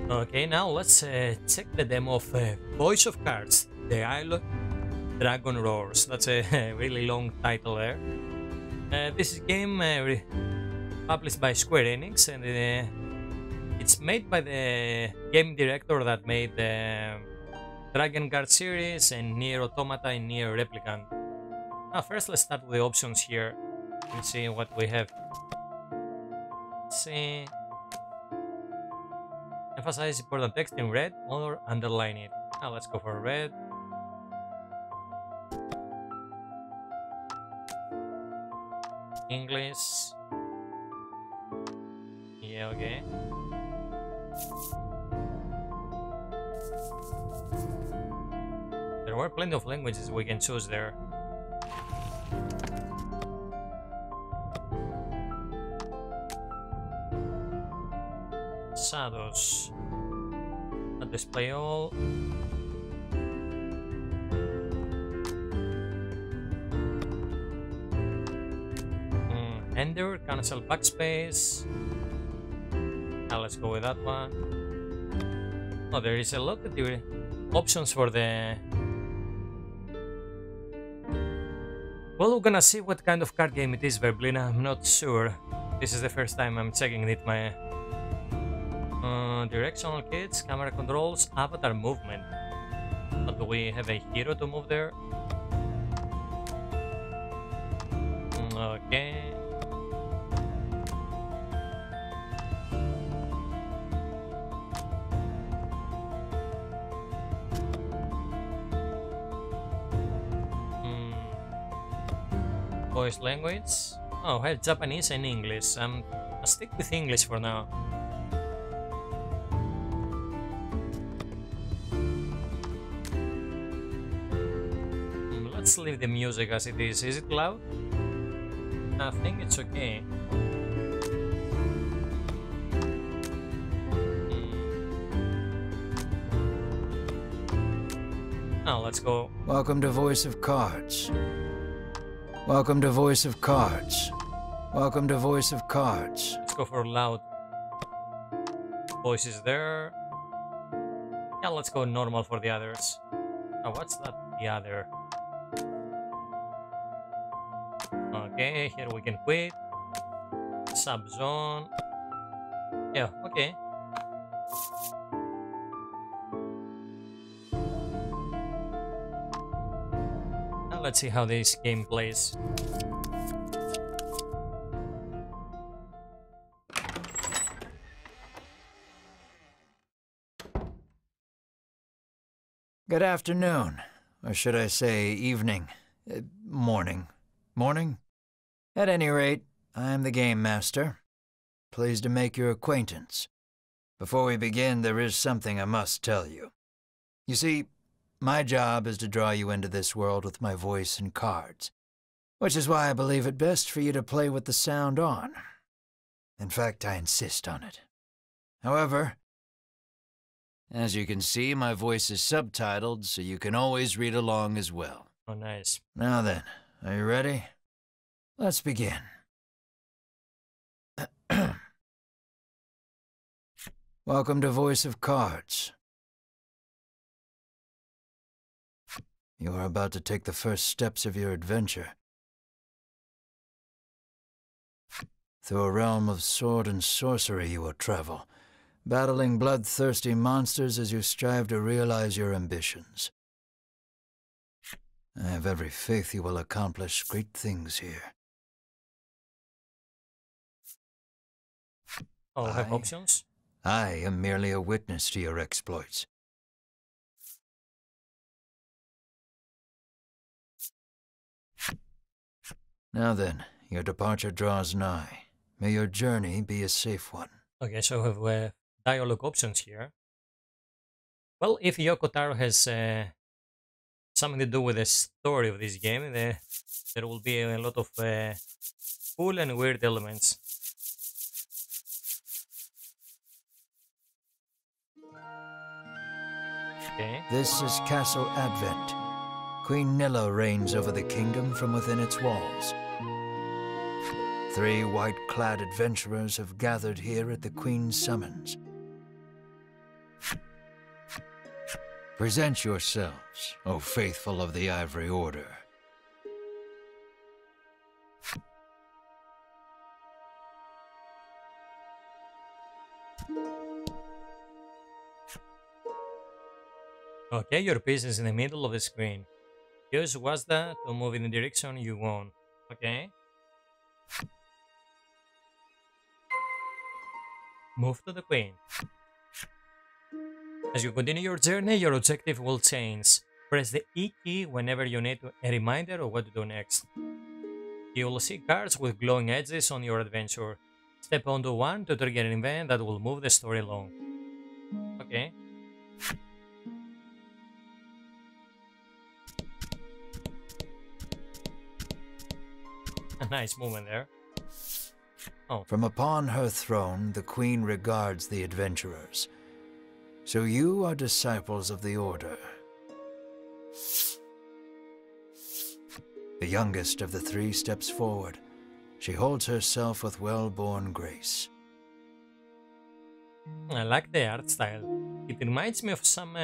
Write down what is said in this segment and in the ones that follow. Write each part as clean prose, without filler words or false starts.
Okay, now let's check the demo of Voice of Cards, The Isle Dragon Roars. That's a really long title there. This is a game published by Square Enix, and it's made by the game director that made the Drakengard series and Nier Automata and Nier Replicant. Now first let's start with the options here and see what we have. Let's see. Emphasize important text in red or underline it. Now let's go for red. English. Yeah, okay. There were plenty of languages we can choose there. Shadows. Not display all. Ender, cancel backspace. Now let's go with that one. Oh, there is a lot of options for the... Well, we're gonna see what kind of card game it is, Verblina. I'm not sure. This is the first time I'm checking it. My directional kits, camera controls, avatar movement. But do we have a hero to move there? Okay. Voice language. Oh, I have Japanese and English. I'll stick with English for now. Let's leave the music as it is. Is it loud? I think it's okay. Now let's go. Welcome to Voice of Cards. Welcome to Voice of Cards. Welcome to Voice of Cards. Let's go for loud. Voices there. Yeah, let's go normal for the others. Oh, what's that? The other. Okay, here we can quit. Subzone. Yeah, okay. Now let's see how this game plays. Good afternoon, or should I say evening, morning. Morning? At any rate, I am the Game Master. Pleased to make your acquaintance. Before we begin, there is something I must tell you. You see, my job is to draw you into this world with my voice and cards, which is why I believe it best for you to play with the sound on. In fact, I insist on it. However, as you can see, my voice is subtitled, so you can always read along as well. Oh, nice. Now then, are you ready? Let's begin. Welcome to Voice of Cards. You are about to take the first steps of your adventure. Through a realm of sword and sorcery you will travel, battling bloodthirsty monsters as you strive to realize your ambitions. I have every faith you will accomplish great things here. Oh, have options? I am merely a witness to your exploits. Now then, your departure draws nigh. May your journey be a safe one. Okay, so we have dialogue options here. Well, if Yoko Taro has something to do with the story of this game, there will be a lot of cool and weird elements. Okay. This is Castle Advent. Queen Nilla reigns over the kingdom from within its walls. 3 white-clad adventurers have gathered here at the Queen's summons. Present yourselves, O faithful of the Ivory Order. Okay, your piece is in the middle of the screen. Use WASD to move in the direction you want. Okay. Move to the Queen. As you continue your journey, your objective will change. Press the E key whenever you need a reminder of what to do next. You will see cards with glowing edges on your adventure. Step onto one to trigger an event that will move the story along. Okay. A nice movement there. Oh. From upon her throne, the Queen regards the adventurers. So you are disciples of the Order. The youngest of the three steps forward. She holds herself with well-born grace. I like the art style. It reminds me of some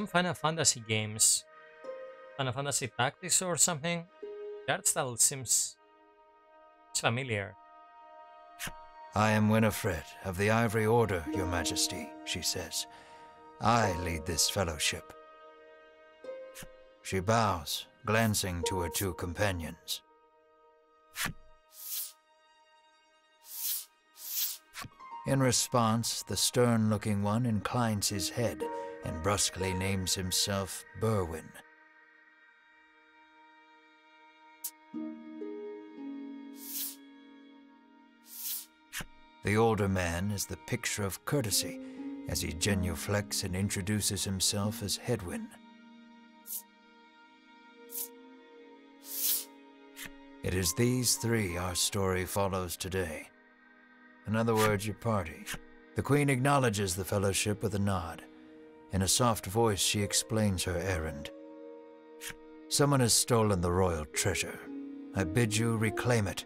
Final Fantasy games. Final Fantasy Tactics or something. The art style seems familiar. I am Winifred of the Ivory Order, Your Majesty, she says. I lead this fellowship. She bows, glancing to her two companions. In response, the stern-looking one inclines his head and brusquely names himself Berwin. The older man is the picture of courtesy as he genuflects and introduces himself as Hedwyn. It is these three our story follows today. In other words, your party. The Queen acknowledges the fellowship with a nod. In a soft voice, she explains her errand. Someone has stolen the royal treasure. I bid you reclaim it.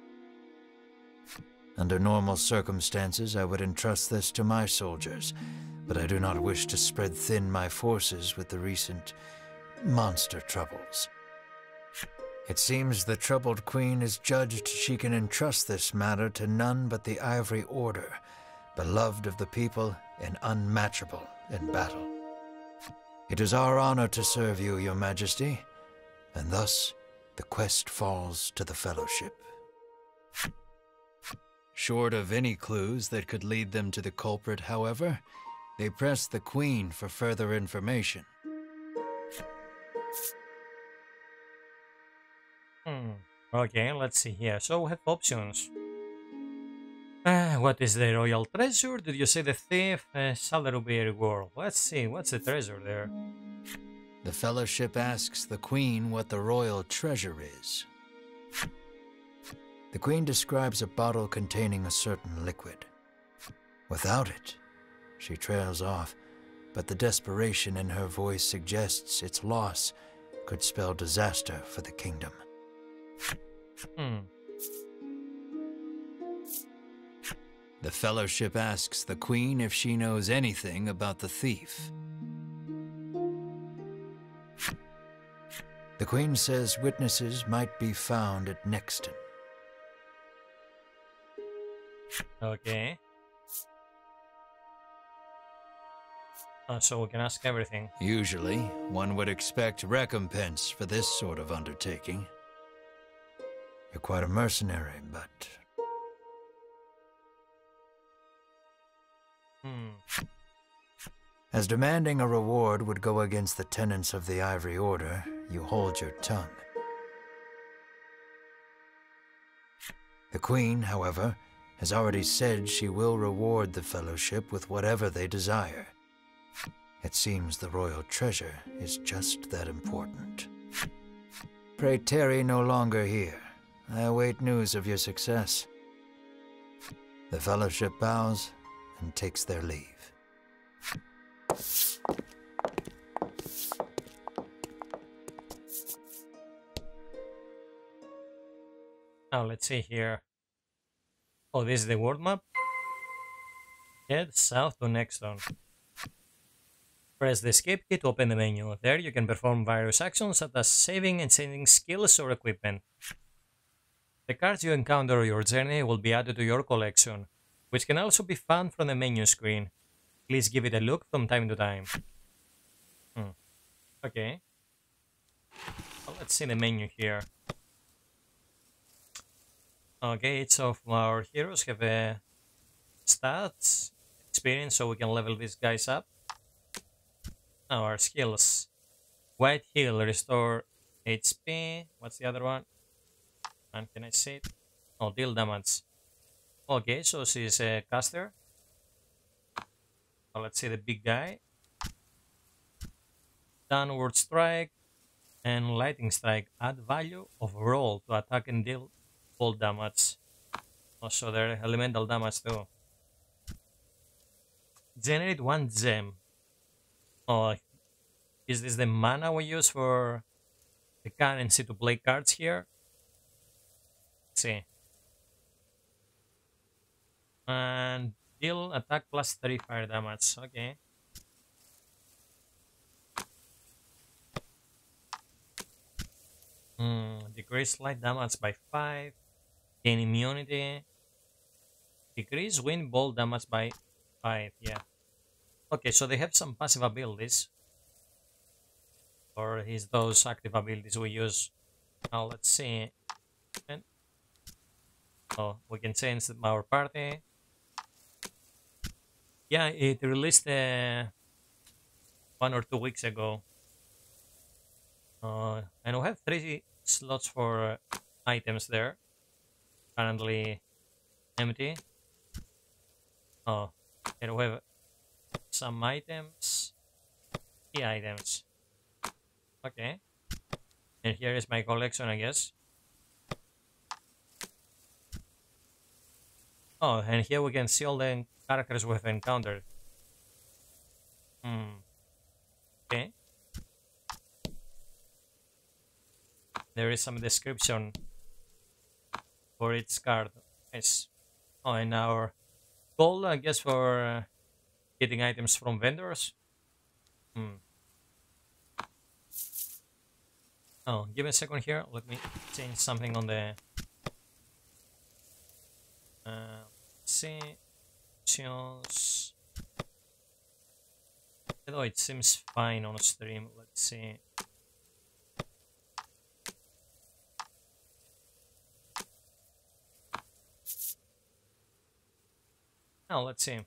Under normal circumstances, I would entrust this to my soldiers, but I do not wish to spread thin my forces with the recent monster troubles. It seems the troubled Queen is judged she can entrust this matter to none but the Ivory Order, beloved of the people and unmatchable in battle. It is our honor to serve you, Your Majesty, and thus the quest falls to the Fellowship. Short of any clues that could lead them to the culprit, however, they press the Queen for further information. Okay, let's see here. So we have options. What is the royal treasure? Did you say the thief? Shall there be a reward? Let's see, what's the treasure there? The Fellowship asks the Queen what the royal treasure is. The Queen describes a bottle containing a certain liquid. Without it, she trails off, but the desperation in her voice suggests its loss could spell disaster for the kingdom. The Fellowship asks the Queen if she knows anything about the thief. The Queen says witnesses might be found at Nexton. Okay. So we can ask everything. Usually, one would expect recompense for this sort of undertaking. You're quite a mercenary, but... As demanding a reward would go against the tenets of the Ivory Order, you hold your tongue. The Queen, however, has already said she will reward the Fellowship with whatever they desire. It seems the royal treasure is just that important. Pray tarry no longer here. I await news of your success. The Fellowship bows and takes their leave. Now let's see here. Oh, this is the world map. Head south to Nexton. Press the escape key to open the menu. There you can perform various actions such as saving and changing skills or equipment. The cards you encounter on your journey will be added to your collection, which can also be found from the menu screen. Please give it a look from time to time. Okay. Well, let's see the menu here. Okay, each of our heroes have stats, experience, so we can level these guys up. Now our skills. White heal, restore HP. What's the other one? And can I see it? Oh, deal damage. Okay, so she's a caster. Well, let's see the big guy. Downward strike and lightning strike. Add value of roll to attack and deal full damage. Also, they're elemental damage too. Generate 1 gem. Oh, is this the mana we use for the currency to play cards here? Let's see. And deal attack plus 3 fire damage. Okay. Decrease light damage by 5. Gain immunity. Decrease wind ball damage by 5. Yeah. Okay, so they have some passive abilities. Or is those active abilities we use? Now let's see. Oh, we can change our party. Yeah, it released 1 or 2 weeks ago. And we have 3 slots for items there. Currently empty. Oh, and we have some items. Key items. Okay. And here is my collection, I guess. Oh, and here we can see all the characters we've encountered. Okay. There is some description for each card. Nice. Oh, and our goal, I guess, for getting items from vendors. Oh, give me a second here. Let me change something on the... see... options. Although it seems fine on stream. Let's see. Now, let's see.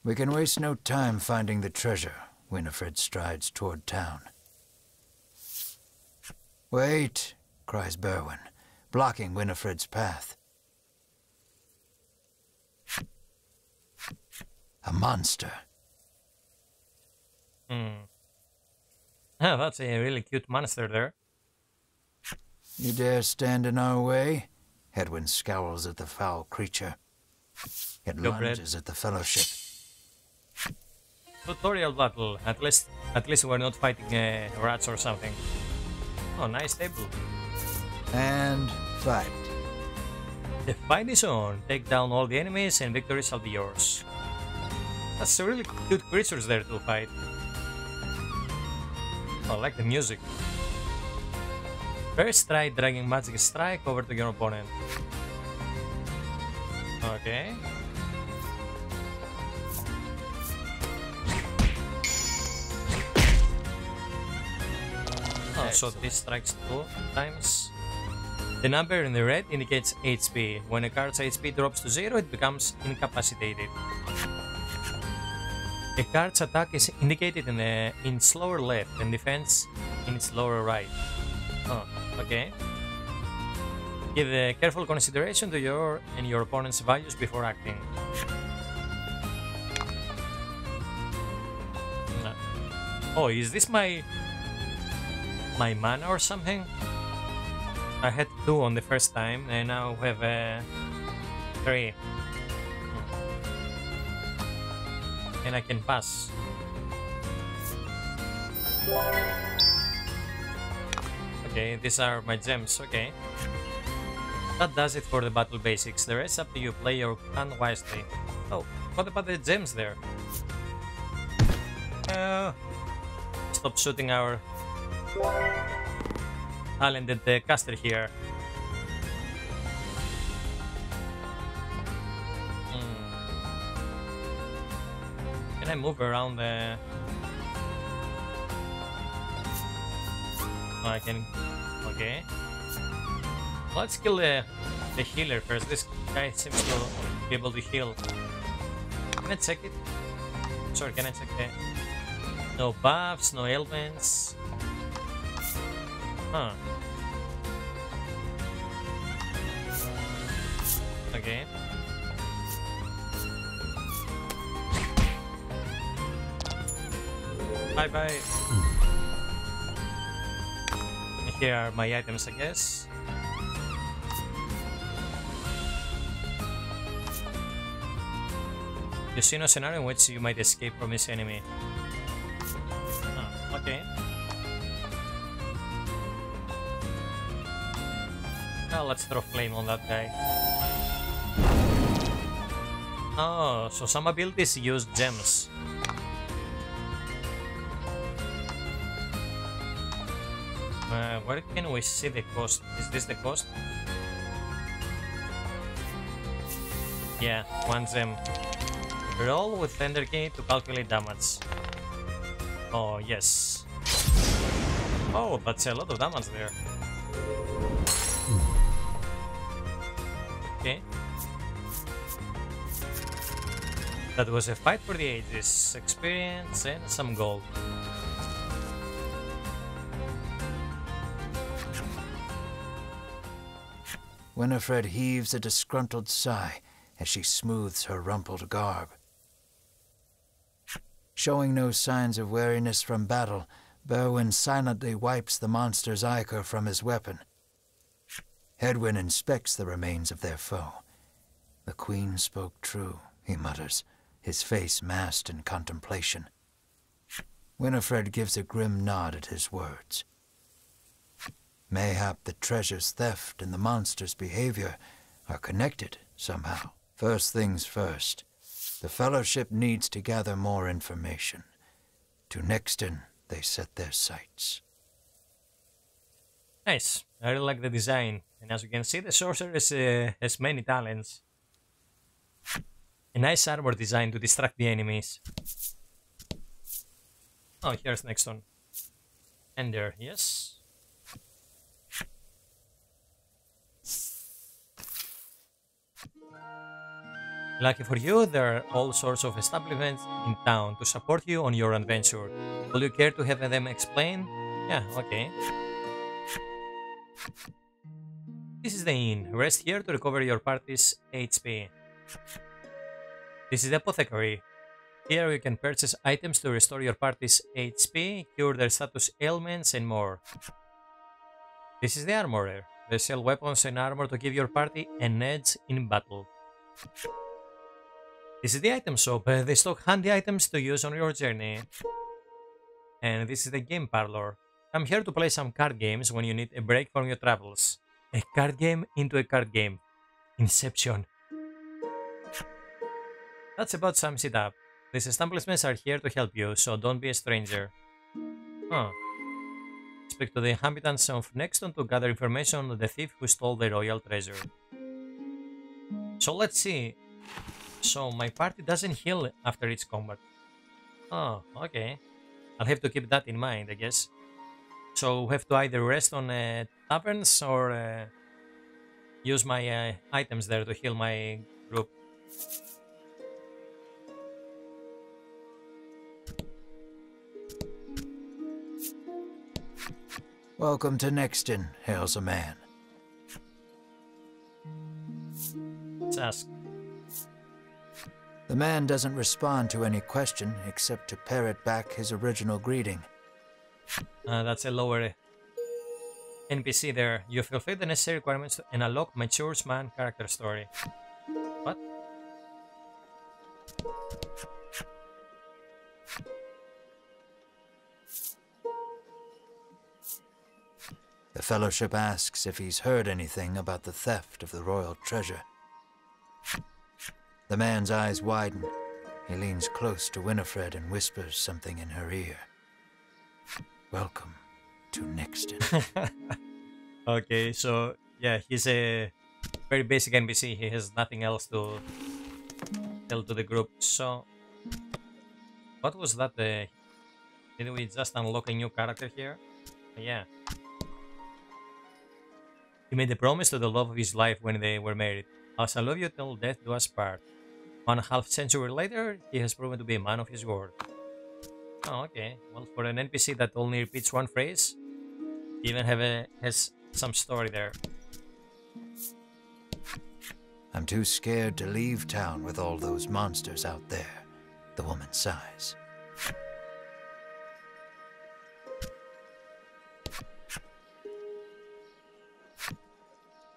We can waste no time finding the treasure. Winifred strides toward town. Wait, cries Berwin, blocking Winifred's path. A monster. Oh, that's a really cute monster there. You dare stand in our way? Hedwin scowls at the foul creature. It lunges at the Fellowship. Tutorial battle. At least we're not fighting rats or something. Oh, nice table. And fight. The fight is on. Take down all the enemies and victory shall be yours. That's really cute creatures there to fight. Oh, I like the music. First try dragging magic strike over to your opponent. Okay. Oh, so this strikes 2 times. The number in the red indicates HP. When a card's HP drops to 0, it becomes incapacitated. A card's attack is indicated in its lower left and defense in its lower right. Oh, okay. Give careful consideration to your and your opponent's values before acting. Oh, is this my mana or something? I had 2 on the first time and now we have 3. And I can pass. Okay, these are my gems, okay. That does it for the battle basics. The rest up to you. Play your hand wisely. Oh, What about the gems there? Stop shooting our talented caster here. Can I move around the... Oh, I can... Okay. Let's kill the healer first. This guy seems to be able to heal. Can I check it? Sorry, can I check the... No buffs, no ailments. Huh. Okay. Bye-bye. Here are my items, I guess. You see no scenario in which you might escape from this enemy. Oh, okay. Now let's throw flame on that guy. Oh, so some abilities use gems. Where can we see the cost? Is this the cost? Yeah, 1 gem. Roll with Thunder Key to calculate damage. Oh, yes. Oh, that's a lot of damage there. Okay. That was a fight for the ages. Experience and some gold. Winifred heaves a disgruntled sigh as she smooths her rumpled garb. Showing no signs of weariness from battle, Berwyn silently wipes the monster's ichor from his weapon. Hedwyn inspects the remains of their foe. The queen spoke true, he mutters, his face masked in contemplation. Winifred gives a grim nod at his words. Mayhap the treasure's theft and the monster's behavior are connected somehow. First things first, the Fellowship needs to gather more information. To Nexton, they set their sights. Nice. I really like the design. And as you can see, the sorceress has many talents. A nice armor design to distract the enemies. Oh, here's Nexton. Ender, yes. Lucky for you, there are all sorts of establishments in town to support you on your adventure. Will you care to have them explain? Yeah, okay. This is the inn. Rest here to recover your party's HP. This is the apothecary. Here you can purchase items to restore your party's HP, cure their status ailments, and more. This is the armorer. They sell weapons and armor to give your party an edge in battle. This is the item shop. They stock handy items to use on your journey. And this is the game parlor. Come here to play some card games when you need a break from your travels. A card game into a card game. Inception. That's about sums it up. These establishments are here to help you, so don't be a stranger. Huh. Speak to the inhabitants of Nexton to gather information on the thief who stole the royal treasure. So let's see. So my party doesn't heal after each combat. Oh, okay. I'll have to keep that in mind, I guess. So we have to either rest on taverns or use my items there to heal my group. Welcome to Nexton, hails a man. Let's ask. The man doesn't respond to any question except to parrot back his original greeting. That's a lower NPC there. You fulfill the necessary requirements to unlock mature man character story. What? The Fellowship asks if he's heard anything about the theft of the royal treasure. The man's eyes widen, He leans close to Winifred and whispers something in her ear. Welcome to Nixton. Okay, so yeah, he's a very basic NPC. He has nothing else to tell to the group. So, what was that? Did we just unlock a new character here? Yeah. He made a promise to the love of his life when they were married. I shall love you till death do us part. 1.5 century later, he has proven to be a man of his word. Oh, okay. Well, for an NPC that only repeats one phrase, he even has some story there. I'm too scared to leave town with all those monsters out there, the woman sighs.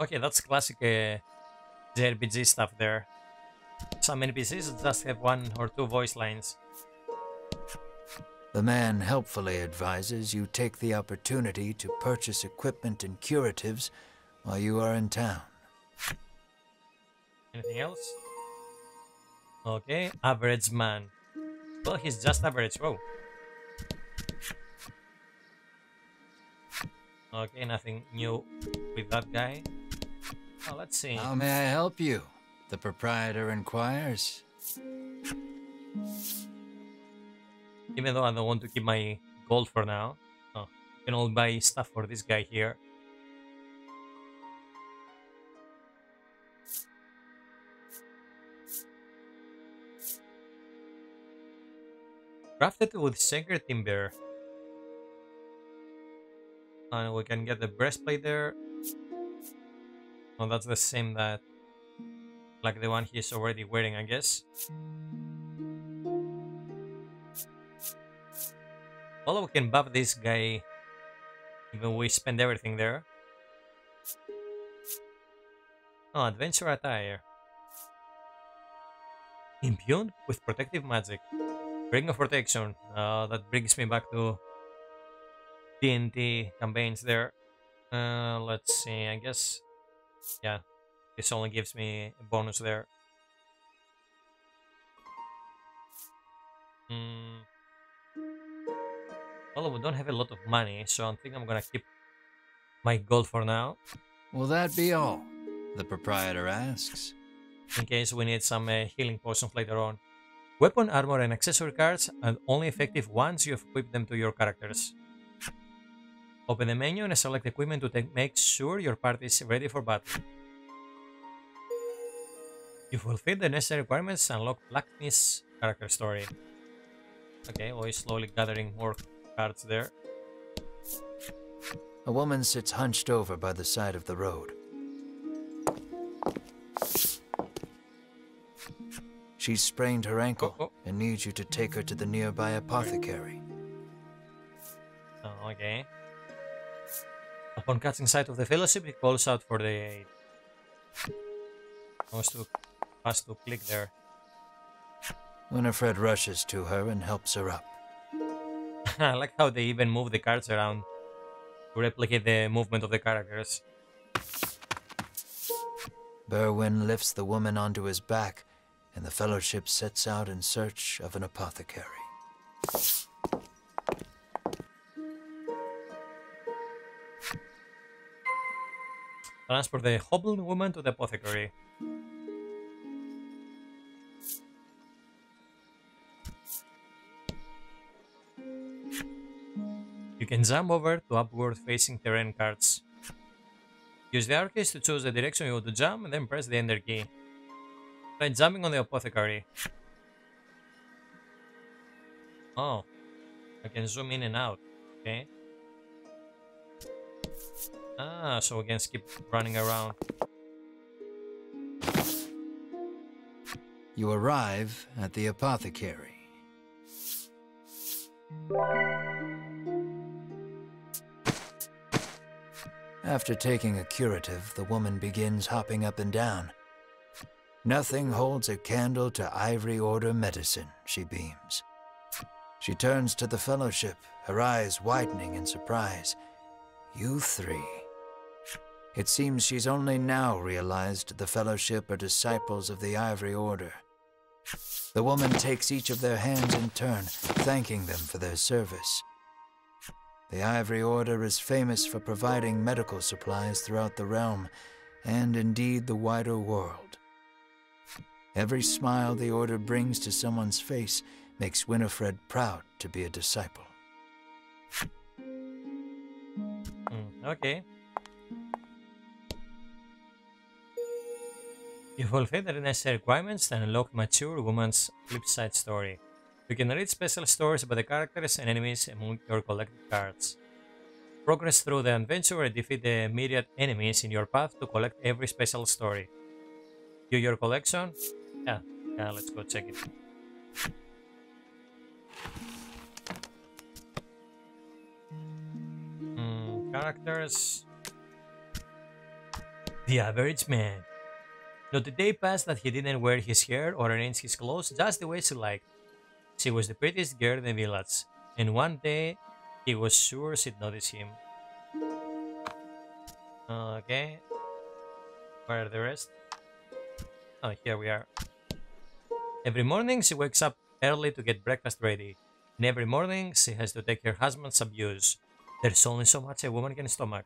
Okay, that's classic JRPG stuff there. Some NPCs just have 1 or 2 voice lines. The man helpfully advises you take the opportunity to purchase equipment and curatives while you are in town. Anything else? Okay, average man. Well, he's just average. Whoa. Okay, nothing new with that guy. Oh, let's see. How may I help you? The proprietor inquires. Even though I don't want to keep my gold for now. Oh, you can all buy stuff for this guy here. Crafted with sacred timber. And we can get the breastplate there. Oh, that's the same that... like the one he's already wearing, I guess. Well, we can buff this guy even we spend everything there. Oh, adventure attire. Imbued with protective magic. Ring of protection. That brings me back to D&D campaigns there. Let's see, I guess... yeah, this only gives me a bonus there. Well, we don't have a lot of money, so I think I'm gonna keep my gold for now. Will that be all? The proprietor asks. In case we need some healing potions later on. Weapon, armor, and accessory cards are only effective once you have equipped them to your characters. Open the menu and select equipment to make sure your party is ready for battle. You fulfill the necessary requirements and unlock Blacksmith's character story. Okay, we're slowly gathering more cards there. A woman sits hunched over by the side of the road. She's sprained her ankle and needs you to take her to the nearby apothecary. Oh, okay. Upon catching sight of the fellowship, he calls out for the aid. Wants to pass to click there. Winifred rushes to her and helps her up. I like how they even move the cards around to replicate the movement of the characters. Berwin lifts the woman onto his back, and the fellowship sets out in search of an apothecary. Transport the hobbled woman to the apothecary. You can jump over to upward-facing terrain cards. Use the arrow keys to choose the direction you want to jump, and then press the Enter key. Try jumping on the apothecary. Oh, I can zoom in and out. Okay. Ah, so we can skip running around. You arrive at the apothecary. After taking a curative, the woman begins hopping up and down. Nothing holds a candle to Ivory Order medicine, she beams. She turns to the fellowship, her eyes widening in surprise. You three. It seems she's only now realized the fellowship are disciples of the Ivory Order. The woman takes each of their hands in turn, thanking them for their service. The Ivory Order is famous for providing medical supplies throughout the realm, and indeed the wider world. Every smile the Order brings to someone's face makes Winifred proud to be a disciple. Okay. You fulfill the necessary requirements and unlock mature woman's flip side story. You can read special stories about the characters and enemies among your collected cards. Progress through the adventure and defeat the myriad enemies in your path to collect every special story. View your collection? Yeah, let's go check it. Characters. The average man. Not a day passed that he didn't wear his hair or arrange his clothes just the way she liked. She was the prettiest girl in the village, and one day he was sure she'd notice him. Okay. Where are the rest? Oh, here we are. Every morning she wakes up early to get breakfast ready, and every morning she has to take her husband's abuse. There's only so much a woman can stomach.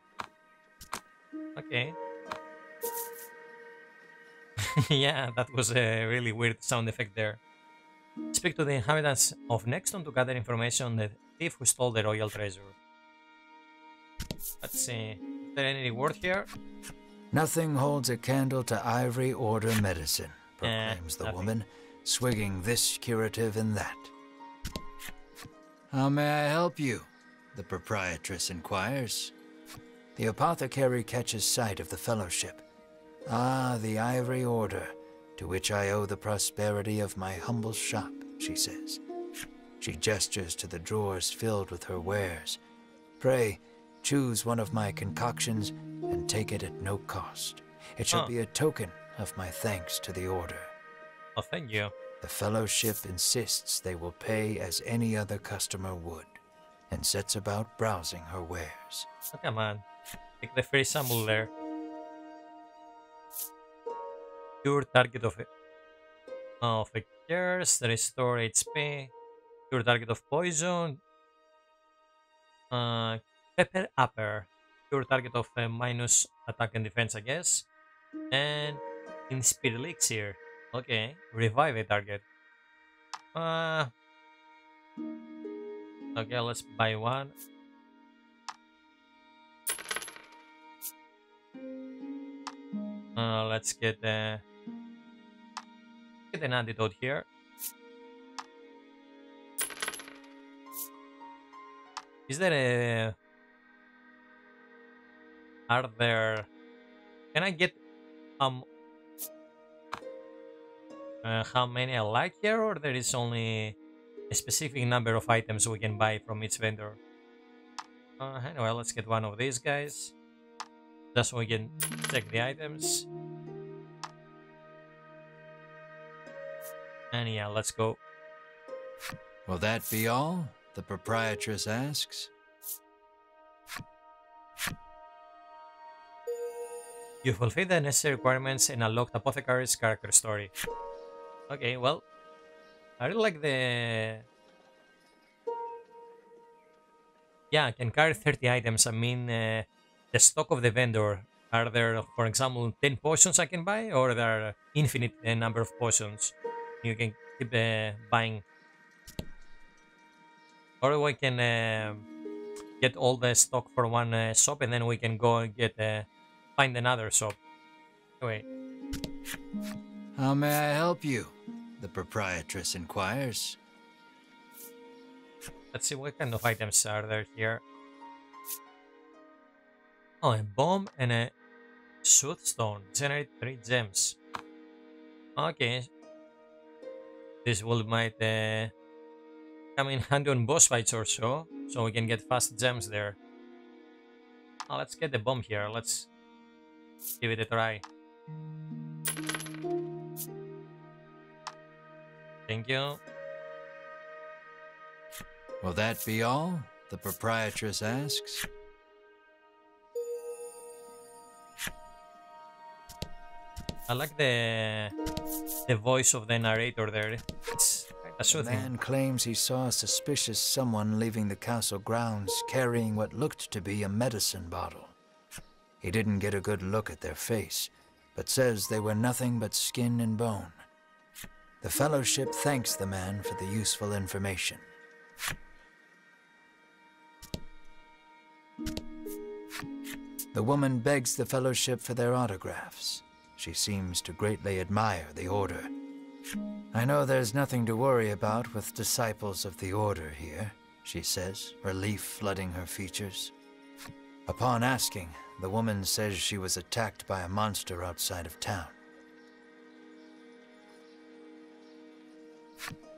Okay. Yeah, that was a really weird sound effect there. Speak to the inhabitants of Nexton to gather information on the thief who stole the royal treasure. Let's see. Is there any reward here? Nothing holds a candle to Ivory Order medicine, proclaims the woman, swigging this curative and that. How may I help you? The proprietress inquires. The apothecary catches sight of the fellowship. Ah, the Ivory Order, to which I owe the prosperity of my humble shop, she says. She gestures to the drawers filled with her wares. Pray, choose one of my concoctions and take it at no cost. It shall be a token of my thanks to the Order. Oh, thank you. The fellowship insists they will pay as any other customer would, and sets about browsing her wares. Oh, come on. Take the free sample there. Cure target of a curse, restore HP, cure target of poison, pepper upper, cure target of minus attack and defense, I guess, and inspire elixir. Okay, revive a target. Okay, let's buy one. Let's get an antidote here. Is there a... Are there... Can I get how many I like here, or there is only a specific number of items we can buy from each vendor? Anyway, let's get one of these guys. Just so we can check the items. And yeah, let's go. Will that be all? The proprietress asks. You fulfill the necessary requirements and unlock the apothecary's character story. Okay, well, I really like the... Yeah, I can carry 30 items. I mean, the stock of the vendor. Are there, for example, 10 potions I can buy, or there are infinite number of potions you can keep buying? Or we can get all the stock for one shop, and then we can go and get find another shop. Anyway. How may I help you? The proprietress inquires. Let's see what kind of items are there here. Oh, a bomb and a Soothstone. Generate 3 gems. Okay. This will might come in handy on boss fights or so we can get fast gems there. Oh, let's get the bomb here. Let's give it a try. Thank you. Will that be all? The proprietress asks. I like the voice of the narrator there. It's kind of The soothing. man claims he saw a suspicious someone leaving the castle grounds carrying what looked to be a medicine bottle. He didn't get a good look at their face, but says they were nothing but skin and bone. The Fellowship thanks the man for the useful information. The woman begs the Fellowship for their autographs. She seems to greatly admire the Order. I know there's nothing to worry about with disciples of the Order here, she says, relief flooding her features. Upon asking, the woman says she was attacked by a monster outside of town.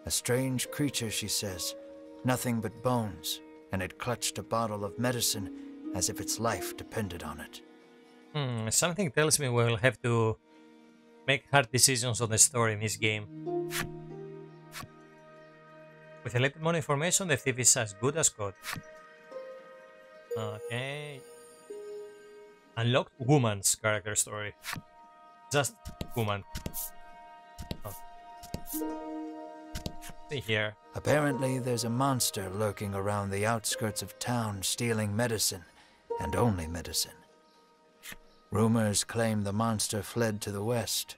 A strange creature, she says, nothing but bones, and it clutched a bottle of medicine as if its life depended on it. Something tells me we'll have to make hard decisions on the story in this game. With a little more information, the thief is as good as caught. Okay. Unlocked woman's character story. Just woman. Oh. See here. Apparently, there's a monster lurking around the outskirts of town stealing medicine, and only medicine. Rumors claim the monster fled to the west.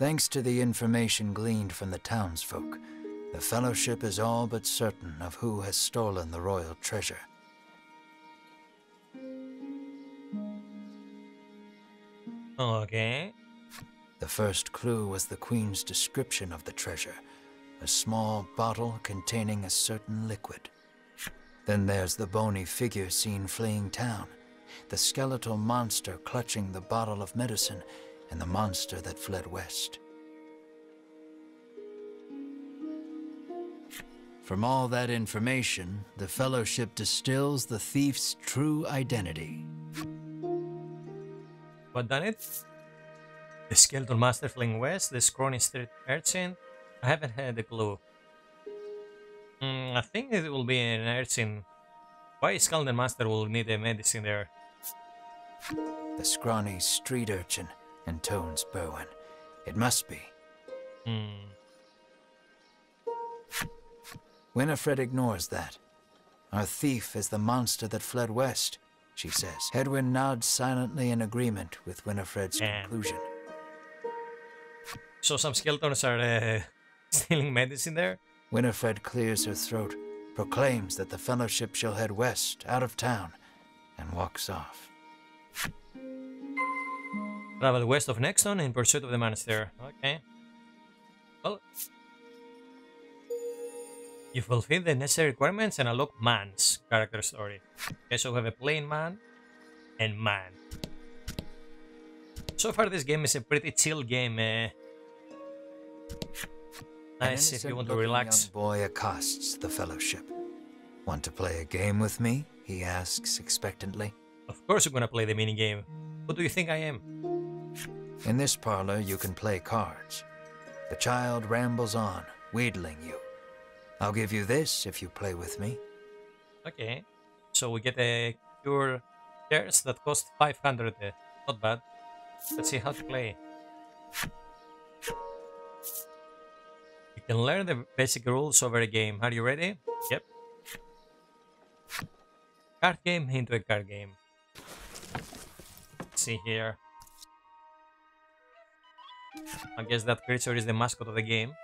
Thanks to the information gleaned from the townsfolk, the Fellowship is all but certain of who has stolen the royal treasure. Okay. The first clue was the Queen's description of the treasure, a small bottle containing a certain liquid. Then there's the bony figure seen fleeing town, the skeletal monster clutching the bottle of medicine, and the monster that fled west. From all that information, the Fellowship distills the thief's true identity. What done it? The skeleton master fleeing west, the scrawny street urchin. I haven't had a clue. I think it will be an urchin. Why skeleton master will need a medicine there? The scrawny street urchin, intones Berwin. It must be. Winifred ignores that. Our thief is the monster that fled west, she says. Hedwin nods silently in agreement with Winifred's conclusion. So some skeletons are stealing medicine there? Winifred clears her throat, proclaims that the Fellowship shall head west, out of town, and walks off. Travel west of Nexton in pursuit of the monster. Okay. Well, you fulfill the necessary requirements and unlock man's character story. Okay, so we have a plain man and man. So far this game is a pretty chill game. Nice if you want to relax. Young boy accosts the Fellowship. Want to play a game with me? He asks expectantly. Of course you're gonna play the minigame. Who do you think I am? In this parlor you can play cards. The child rambles on, wheedling you. I'll give you this if you play with me. Okay. So we get a cure shares that cost 500. Not bad. Let's see how to play. You can learn the basic rules over a game. Are you ready? Yep. Card game into a card game. Let's see here. I guess that creature is the mascot of the game.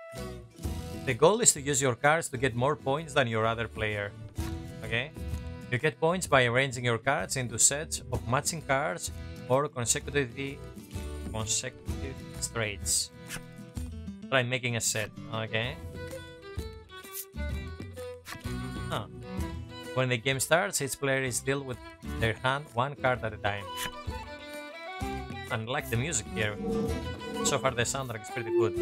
The goal is to use your cards to get more points than your other player. Okay? You get points by arranging your cards into sets of matching cards or consecutive straights. Try making a set. Okay? Huh. When the game starts, each player is dealt with their hand one card at a time. I like the music here. So far the soundtrack is pretty good.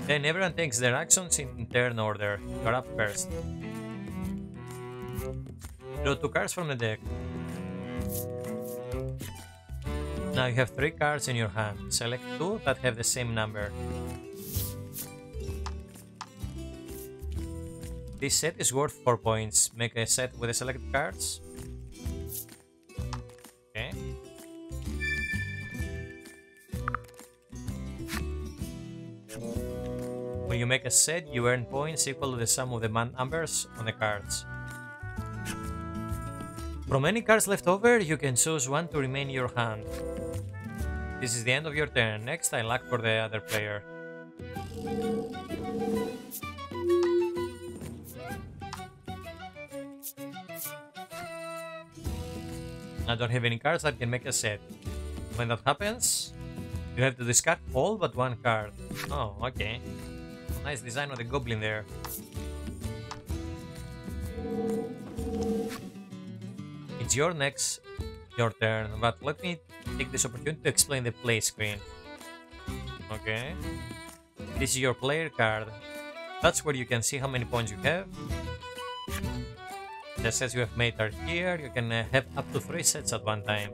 Then everyone takes their actions in turn order. You're up first. Draw 2 cards from the deck. Now you have 3 cards in your hand. Select 2 that have the same number. This set is worth 4 points. Make a set with the selected cards. Okay. When you make a set, you earn points equal to the sum of the numbers on the cards. From any cards left over, you can choose one to remain in your hand. This is the end of your turn. Next, I luck for the other player. I don't have any cards that can make a set. When that happens, you have to discard all but one card. Oh, okay. Nice design of the goblin there. It's your turn, but let me take this opportunity to explain the play screen. Okay. This is your player card. That's where you can see how many points you have. The sets you have made are here. You can have up to 3 sets at one time.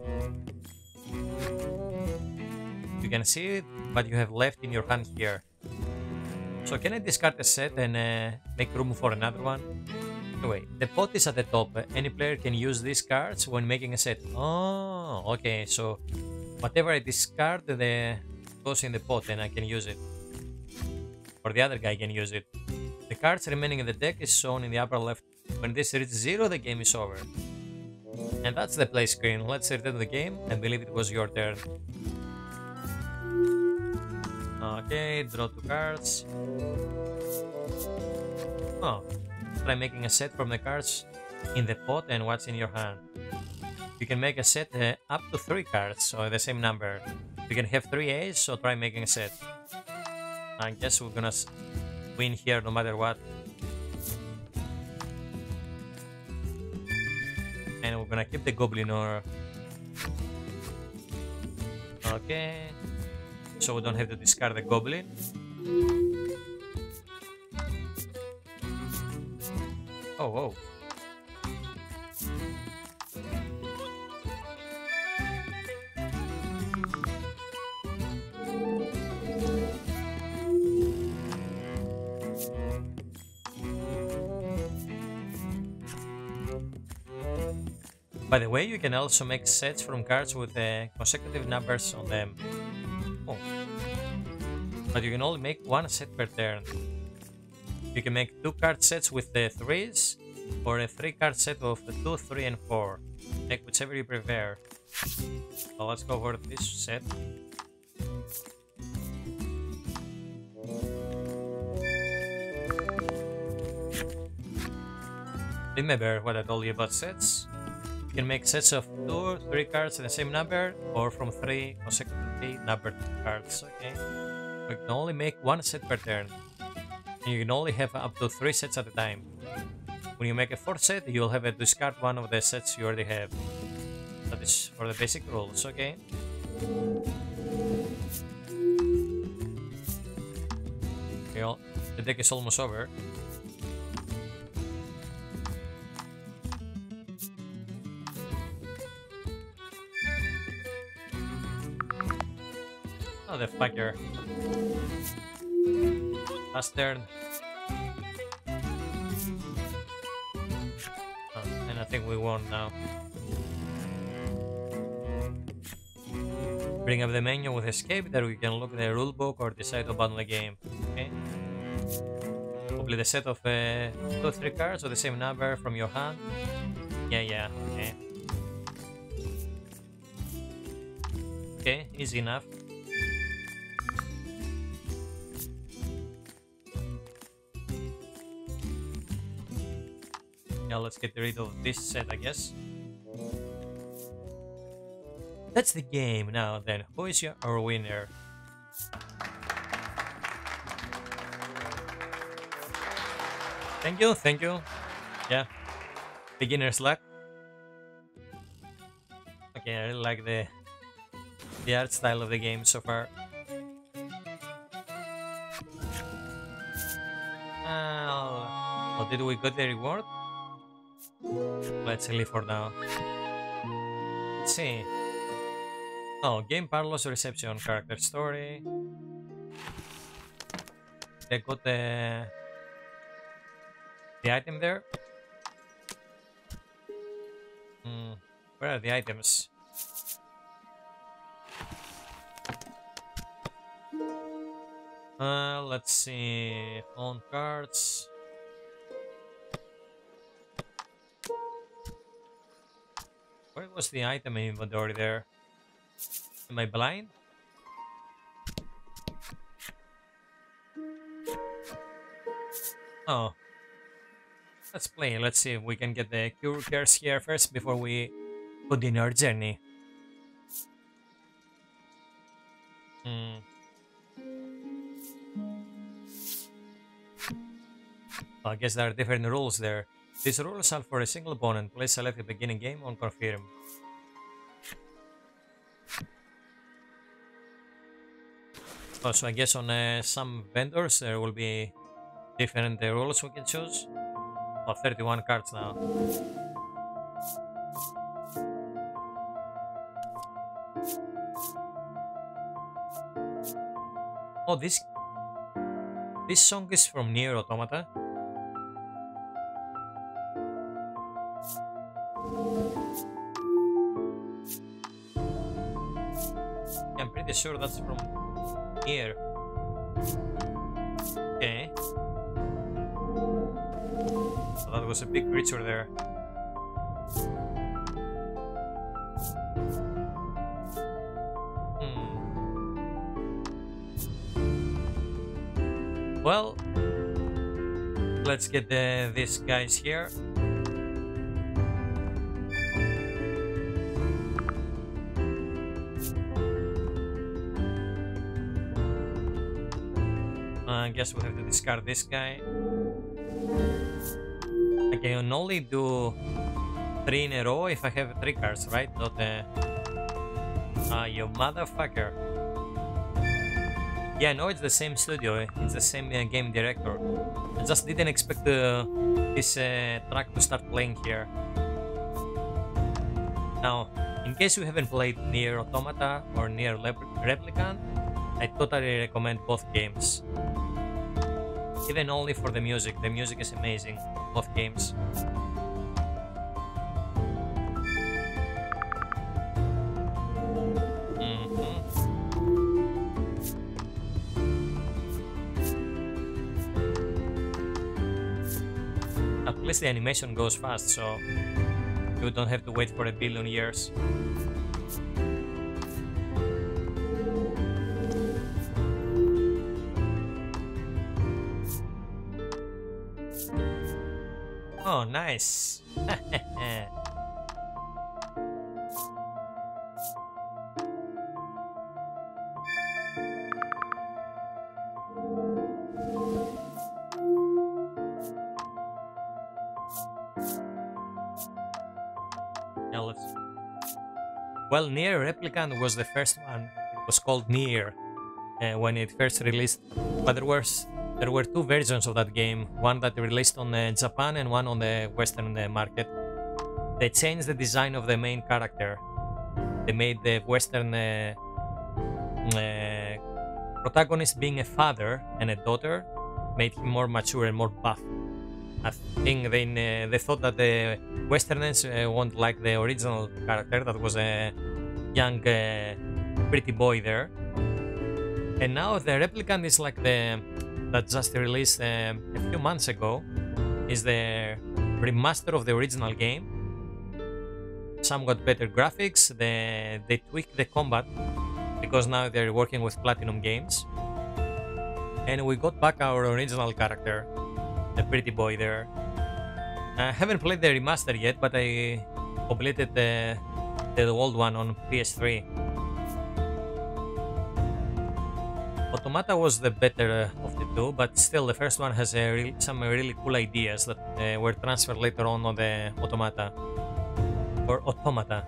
You can see what you have left in your hand here. So can I discard a set and make room for another one? Anyway, the pot is at the top. Any player can use these cards when making a set. Oh, okay, so whatever I discard goes in the pot and I can use it. Or the other guy can use it. The cards remaining in the deck is shown in the upper left. When this reaches 0, the game is over. And that's the play screen. Let's return to the game. I believe it was your turn. Okay, draw 2 cards. Oh, try making a set from the cards in the pot and what's in your hand. You can make a set up to 3 cards, so the same number. You can have 3 A's, so try making a set. I guess we're gonna win here no matter what. And we're gonna keep the goblin or... Okay. So we don't have to discard the goblin. Oh, oh. By the way, you can also make sets from cards with consecutive numbers on them. Oh. But you can only make 1 set per turn. You can make 2 card sets with the 3s, or a 3 card set of the 2, 3, and 4. Take whichever you prefer. So let's go for this set. Remember what I told you about sets? You can make sets of 2 or 3 cards in the same number, or from 3 consecutively numbered cards, okay? You can only make 1 set per turn. And you can only have up to 3 sets at a time. When you make a 4th set, you'll have to discard one of the sets you already have. That is for the basic rules, okay? Okay, well, the deck is almost over. Oh, the fucker. Last turn. Oh, and I think we won now. Bring up the menu with escape, there we can look at the rulebook or decide to abandon the game. Okay. Complete the set of 2 or 3 cards of the same number from your hand. Yeah, okay. Okay, easy enough. Now let's get rid of this set, I guess. That's the game. Now then, who is our winner? Thank you. Yeah. Beginner's luck. Okay, I really like the art style of the game so far. Oh, did we get the reward? Let's leave for now. Let's see. Oh, game parlors reception, character story. They got the The item there? Where are the items? Let's see. Phone cards. Where was the item inventory there? Am I blind? Oh. Let's play. Let's see if we can get the cure cares here first before we continue our journey. I guess there are different rules there. These rules are for a single opponent. Please select the beginning game on confirm. Oh, so I guess on some vendors there will be different rules we can choose. Oh, 31 cards now. Oh, this song is from Nier Automata. I'm pretty sure that's from Nier. Okay. So that was a big creature there. Well, let's get these guys here. I guess we have to discard this guy. I can only do 3 in a row if I have 3 cards, right? Not you motherfucker. Yeah, no, it's the same studio. It's the same game director. I just didn't expect this track to start playing here. Now, in case you haven't played Nier Automata or Nier Replicant, I totally recommend both games. Even only for the music. The music is amazing. Both games. At least the animation goes fast, so you don't have to wait for a billion years. Oh, nice. Now let's... Well, Nier Replicant was the first one. It was called Nier when it first released, but there were 2 versions of that game, one that released on Japan and one on the Western market. They changed the design of the main character. They made the Western protagonist being a father and a daughter, made him more mature and more buff. I think they thought that the Westerners won't like the original character that was a young pretty boy there. And now the Replicant is like that just released a few months ago, is the remaster of the original game. Somewhat better graphics, they tweaked the combat because now they're working with Platinum Games. And we got back our original character, the pretty boy there. I haven't played the remaster yet, but I completed the old one on PS3. Automata was the better of the 2, but still the first one has some really cool ideas that were transferred later on the Automata. Or Automata.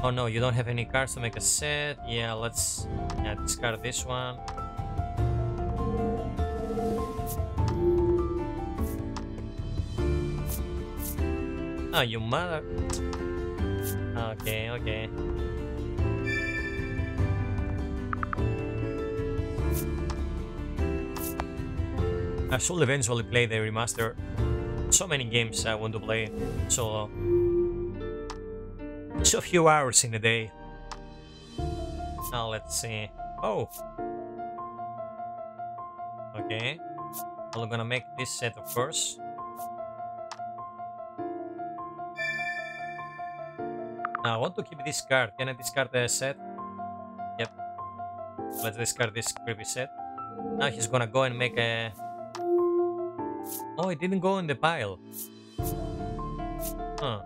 Oh no, you don't have any cards to make a set. Yeah, let's discard this one. Oh, you mother... Okay. I should eventually play the remaster. So many games I want to play solo. So few hours in a day. Now let's see. Oh. Okay. I'm gonna make this set, of course. Now I want to keep this card. Can I discard the set? Yep. Let's discard this creepy set. Now he's gonna go and make a... Oh, it didn't go in the pile. Huh.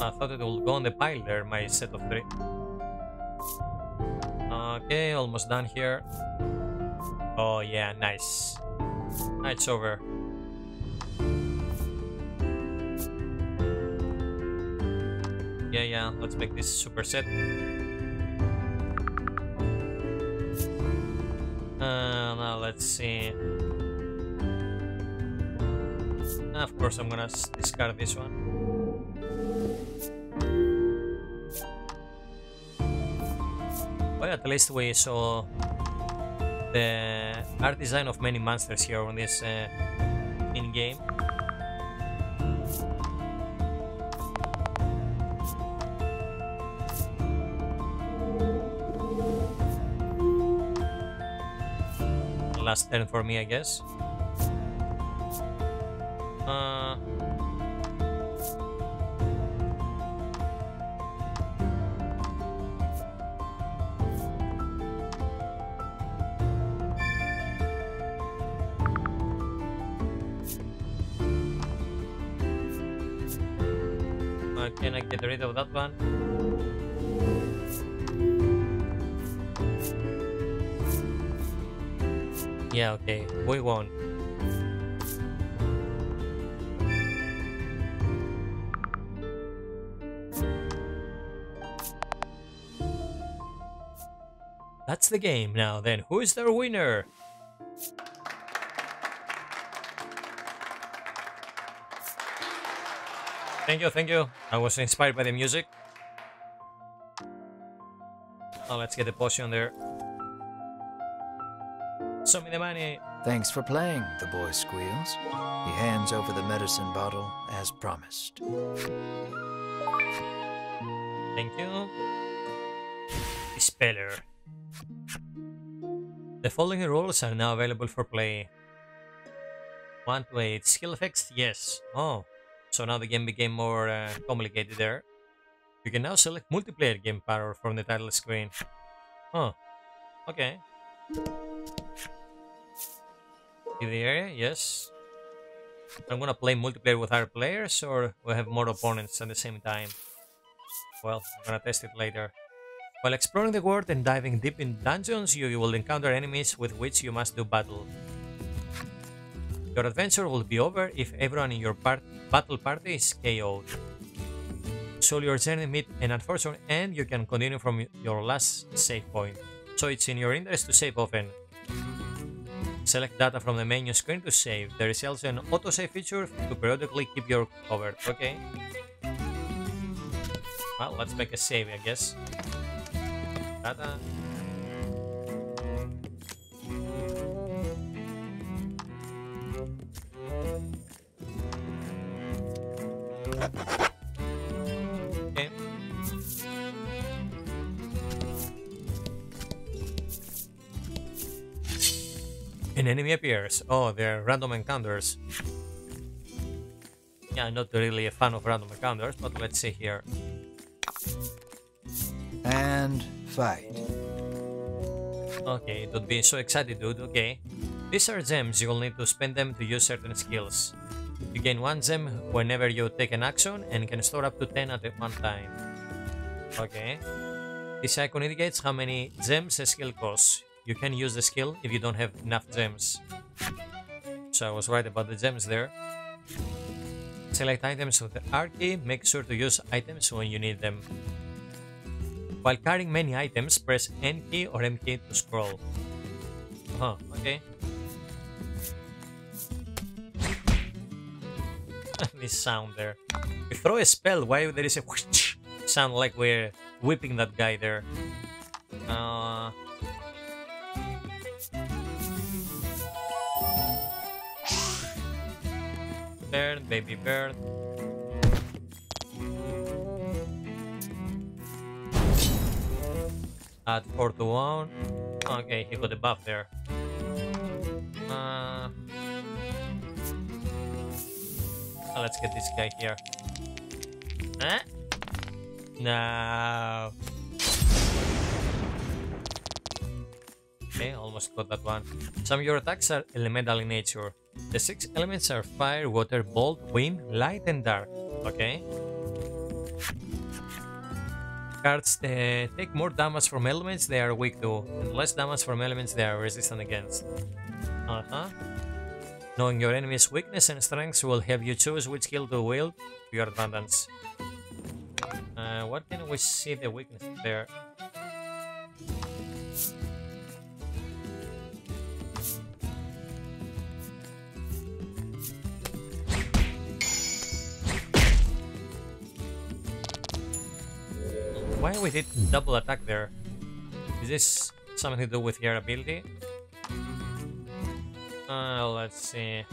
I thought it would go on the pile there, my set of 3. Okay, almost done here. Oh yeah, nice. Now it's over. Yeah, let's make this super set. Now let's see. Of course, I'm gonna discard this one. Well, at least we saw the art design of many monsters here on this in-game. Last turn for me, I guess. Can I get rid of that one? Yeah, okay, we won. That's the game. Now then, who is their winner? Thank you. I was inspired by the music. Oh, let's get the potion there. Show me the money. Thanks for playing, the boy squeals. He hands over the medicine bottle as promised. Thank you. Speller. The following roles are now available for play. 1 to 8. Skill effects? Yes. Oh, so now the game became more complicated there. You can now select multiplayer game power from the title screen. Oh, okay. In the area, yes. I'm gonna play multiplayer with other players, or we have more opponents at the same time. Well, I'm gonna test it later. While exploring the world and diving deep in dungeons, you will encounter enemies with which you must do battle. Your adventure will be over if everyone in your battle party is KO'd. Should your journey meet an unfortunate end, you can continue from your last save point. So it's in your interest to save often. Select data from the menu screen to save. There is also an autosave feature to periodically keep your covered. Okay. Well, let's make a save, I guess. Data. Okay. An enemy appears. Oh, they're random encounters. Yeah, I'm not really a fan of random encounters, but let's see here. And fight. Okay, don't be so excited, dude. Okay. These are gems. You'll need to spend them to use certain skills. You gain 1 gem whenever you take an action and can store up to 10 at one time. Okay. This icon indicates how many gems a skill costs. You can use the skill if you don't have enough gems. So I was right about the gems there. Select items with the R key. Make sure to use items when you need them. While carrying many items, press N key or M key to scroll. Huh, okay. This sound there. We throw a spell, why there is a whoosh sound like we're whipping that guy there. Bird, baby bird. Add 4 to 1. Okay, he got a buff there. Let's get this guy here. Huh? No. Okay, almost got that one. Some of your attacks are elemental in nature. The 6 elements are fire, water, bolt, wind, light, and dark. Okay. Cards take more damage from elements they are weak to, and less damage from elements they are resistant against. Knowing your enemy's weakness and strengths will help you choose which skill to wield to your advantage. What can we see the weakness there? Why we did double attack there? Is this something to do with your ability? Let's see.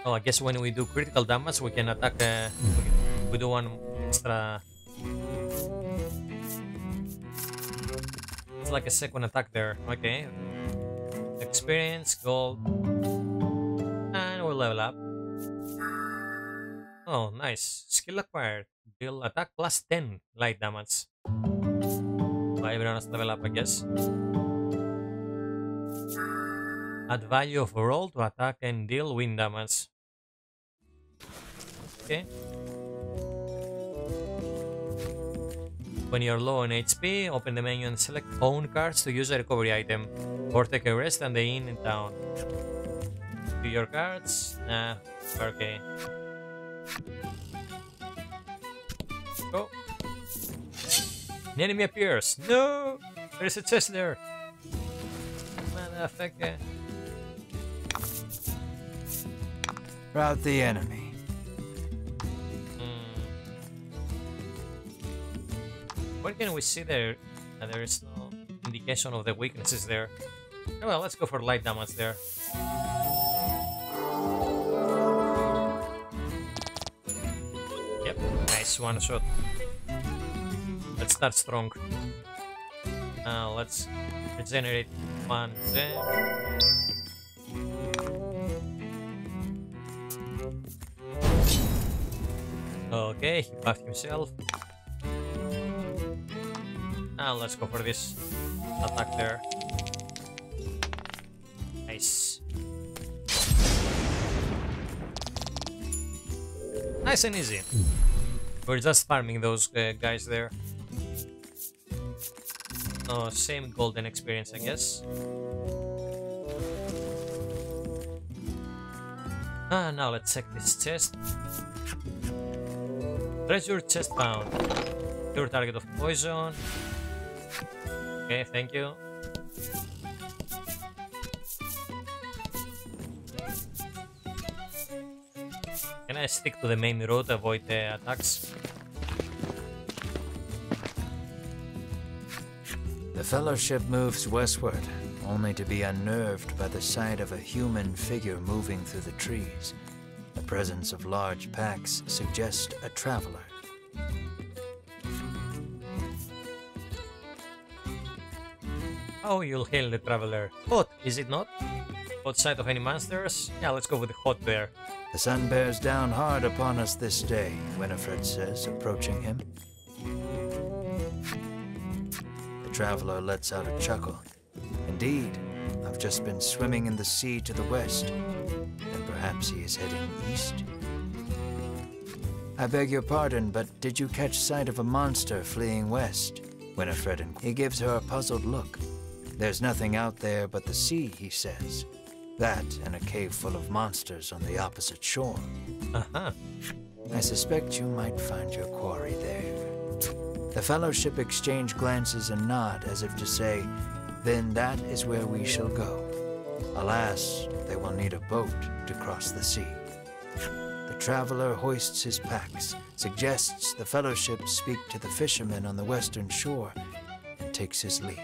Oh, I guess when we do critical damage, we can attack. We do one extra. It's like a second attack there. Okay. Experience, gold. And we'll level up. Oh, nice. Skill acquired. Deal attack plus 10 light damage. Well, everyone has to level up, I guess. Add value of roll to attack and deal wind damage. Okay. When you're low on HP, open the menu and select own cards to use a recovery item, or take a rest at the inn in town. Do your cards? Nah, okay. Go. An enemy appears. No! There's a chest there. Motherfucker. Rout the enemy. What can we see there? There is no indication of the weaknesses there. Oh, well, let's go for light damage there. Yep, nice one shot. Let's start strong. Let's regenerate one there. Okay, he buffed himself. Now let's go for this attack there. Nice. Nice and easy. We're just farming those guys there. Oh, same golden experience, I guess. Now let's check this chest. Treasure chest found. Your target of poison. Okay, thank you. Can I stick to the main road to avoid the attacks? The Fellowship moves westward, only to be unnerved by the sight of a human figure moving through the trees. The presence of large packs suggests a traveler. Oh, you'll hail the traveler. Hot, is it not? Hot sight of any monsters? Yeah, let's go with the hot there. The sun bears down hard upon us this day, Winifred says, approaching him. The traveler lets out a chuckle. Indeed, I've just been swimming in the sea to the west, and perhaps he is heading east. I beg your pardon, but did you catch sight of a monster fleeing west? Winifred, and he gives her a puzzled look. There's nothing out there but the sea, he says. That and a cave full of monsters on the opposite shore. I suspect you might find your quarry there. The Fellowship exchange glances and nod as if to say, then that is where we shall go. Alas, they will need a boat to cross the sea. The traveler hoists his packs, suggests the Fellowship speak to the fishermen on the western shore, and takes his leave.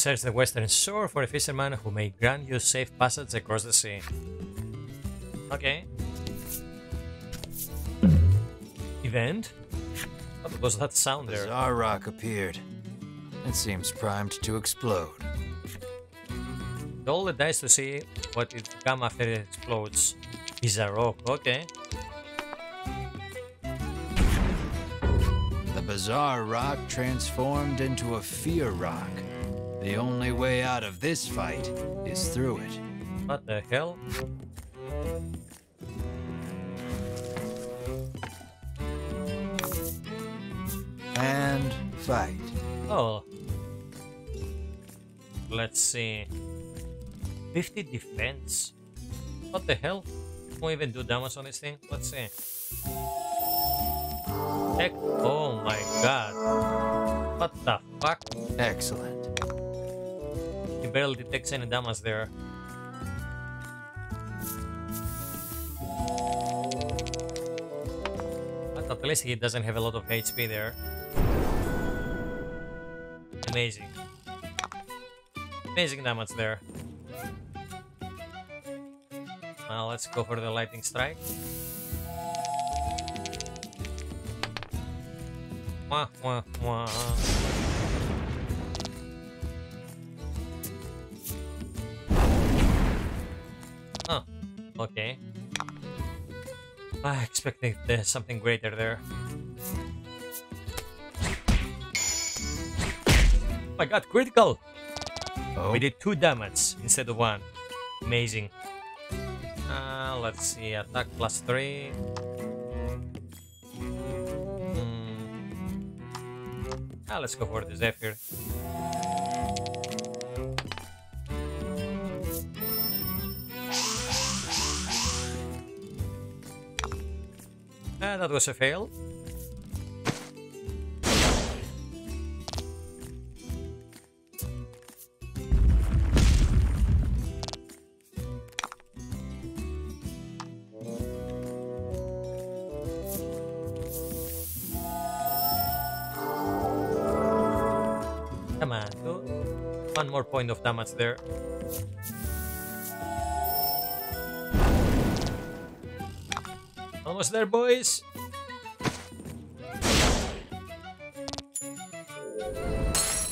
Search the western shore for a fisherman who may grant you safe passage across the sea. Okay. Event? What was that sound there? Bizarre rock appeared. It seems primed to explode. Roll the dice to see what it become after it explodes. Is a rock, okay. The bizarre rock transformed into a fear rock. The only way out of this fight is through it. What the hell? And fight. Oh. Let's see. 50 defense. What the hell? Won't even do damage on this thing. Let's see. Heck, oh my god. What the fuck? Excellent. He barely detects any damage there. But at least he doesn't have a lot of HP there. Amazing. Amazing damage there. Now let's go for the lightning strike. Wah, wah, wah. Oh, okay. I expected something greater there. Oh my god, critical! Oh. We did 2 damage instead of 1. Amazing. Let's see, attack +3. Let's go for the Zephyr. That was a fail. Come on, do 1 more point of damage there. Almost there, boys.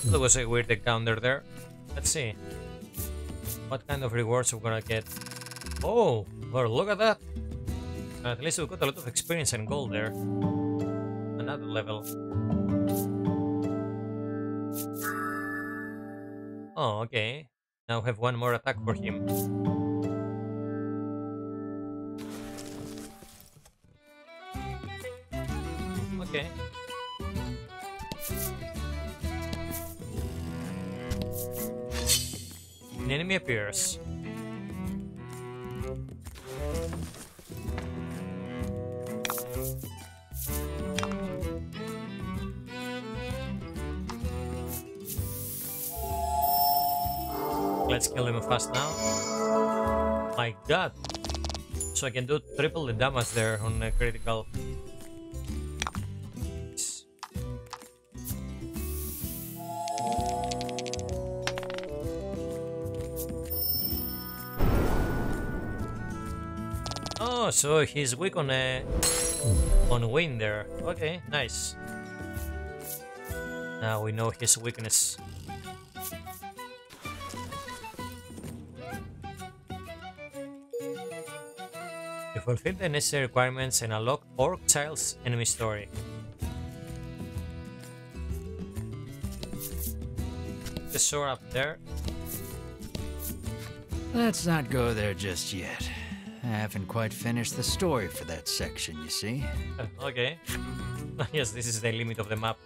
That was a weird encounter there. Let's see. What kind of rewards we're gonna get? Oh, well, look at that. At least we got a lot of experience and gold there. Another level. Oh, okay. Now have 1 more attack for him. Okay. An enemy appears. Let's kill him fast now. My god. So I can do triple the damage there on a critical. Oh, so he's weak on wind there. Okay, nice. Now we know his weakness. To fulfill the necessary requirements and unlock Orc Child's enemy story. The sword up there. Let's not go there just yet. I haven't quite finished the story for that section, you see. Okay. Yes, this is the limit of the map.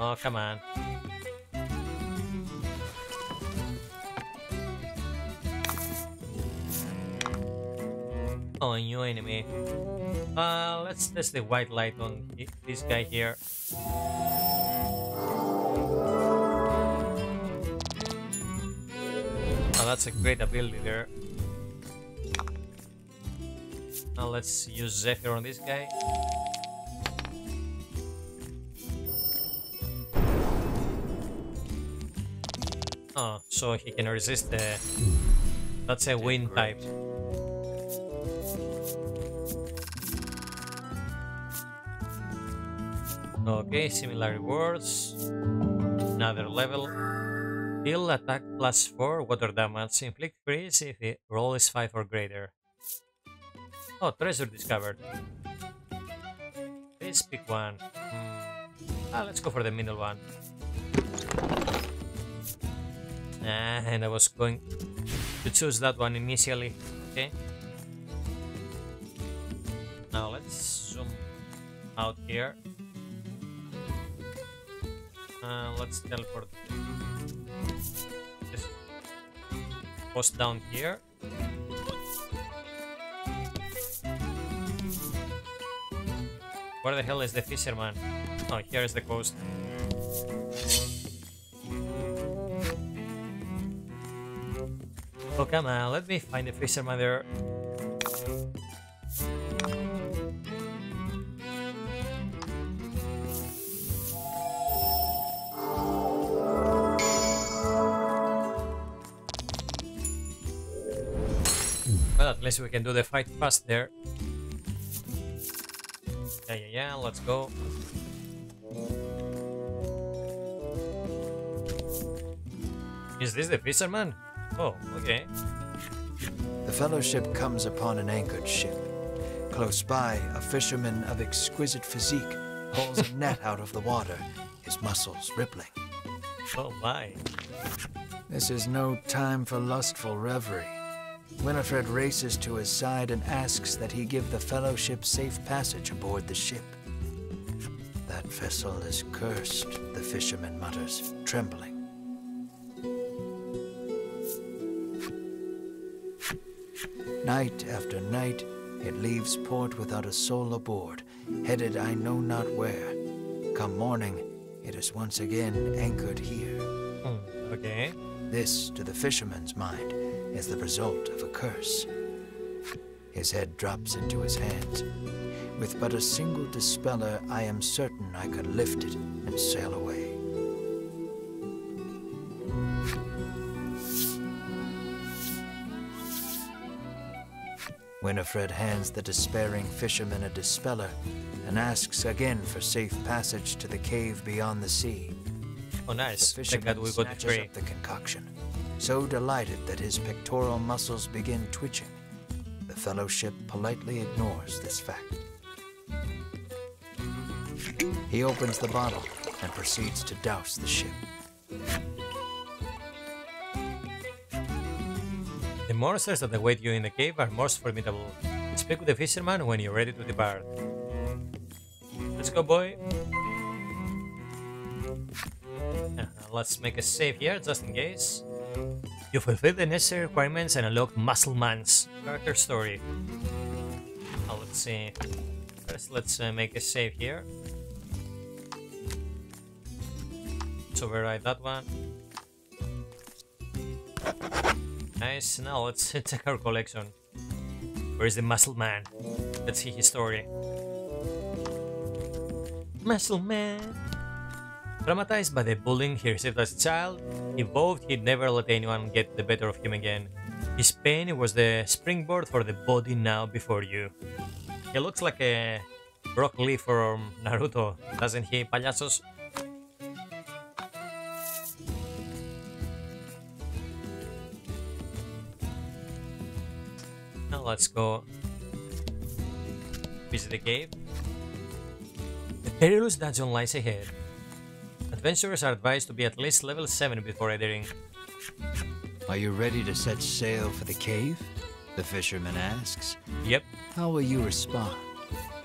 Oh, come on. Oh, a new enemy. Let's test the white light on this guy here. Oh, that's a great ability there. Now let's use Zephyr on this guy. Oh, so he can resist the... That's a wind type. Okay, similar rewards. Another level. Deal attack +4, water damage. Inflict freeze if the roll is 5 or greater. Oh, treasure discovered. Please pick one. Let's go for the middle one. And I was going to choose that one initially. Okay. Now let's zoom out here. Let's teleport this post down here. Where the hell is the fisherman? Oh, here is the coast. Oh, come on, let me find the fisherman there. Well, at least we can do the fight fast there. Yeah, let's go. Is this the fisherman? Oh, okay. The Fellowship comes upon an anchored ship. Close by, a fisherman of exquisite physique pulls a net out of the water, his muscles rippling. Oh my. This is no time for lustful reverie. Winifred races to his side and asks that he give the Fellowship safe passage aboard the ship. That vessel is cursed, the fisherman mutters, trembling. Night after night, it leaves port without a soul aboard, headed I know not where. Come morning, it is once again anchored here. Okay. This, to the fisherman's mind, is the result of a curse. His head drops into his hands. With but a single dispeller, I am certain I could lift it and sail away. Winifred hands the despairing fisherman a dispeller and asks again for safe passage to the cave beyond the sea. Oh, nice. The Thank God fisherman we got snatches free. up the concoction, so delighted that his pectoral muscles begin twitching. The Fellowship politely ignores this fact. He opens the bottle and proceeds to douse the ship. The monsters that await you in the cave are most formidable. Speak with the fisherman when you're ready to depart. Let's go, boy. Let's make a save here, just in case. You fulfill the necessary requirements and unlock Muscleman's character story. Let's see. First, let's make a save here. Let's override that one. Nice. Now let's check our collection. Where is the Muscleman? Let's see his story. Muscleman. Traumatized by the bullying he received as a child, he vowed he'd never let anyone get the better of him again. His pain was the springboard for the body now before you. He looks like a Rock Lee from Naruto, doesn't he, payasos? Now let's go visit the cave. The perilous dungeon lies ahead. Adventurers are advised to be at least level 7 before entering. Are you ready to set sail for the cave? The fisherman asks. Yep. How will you respond?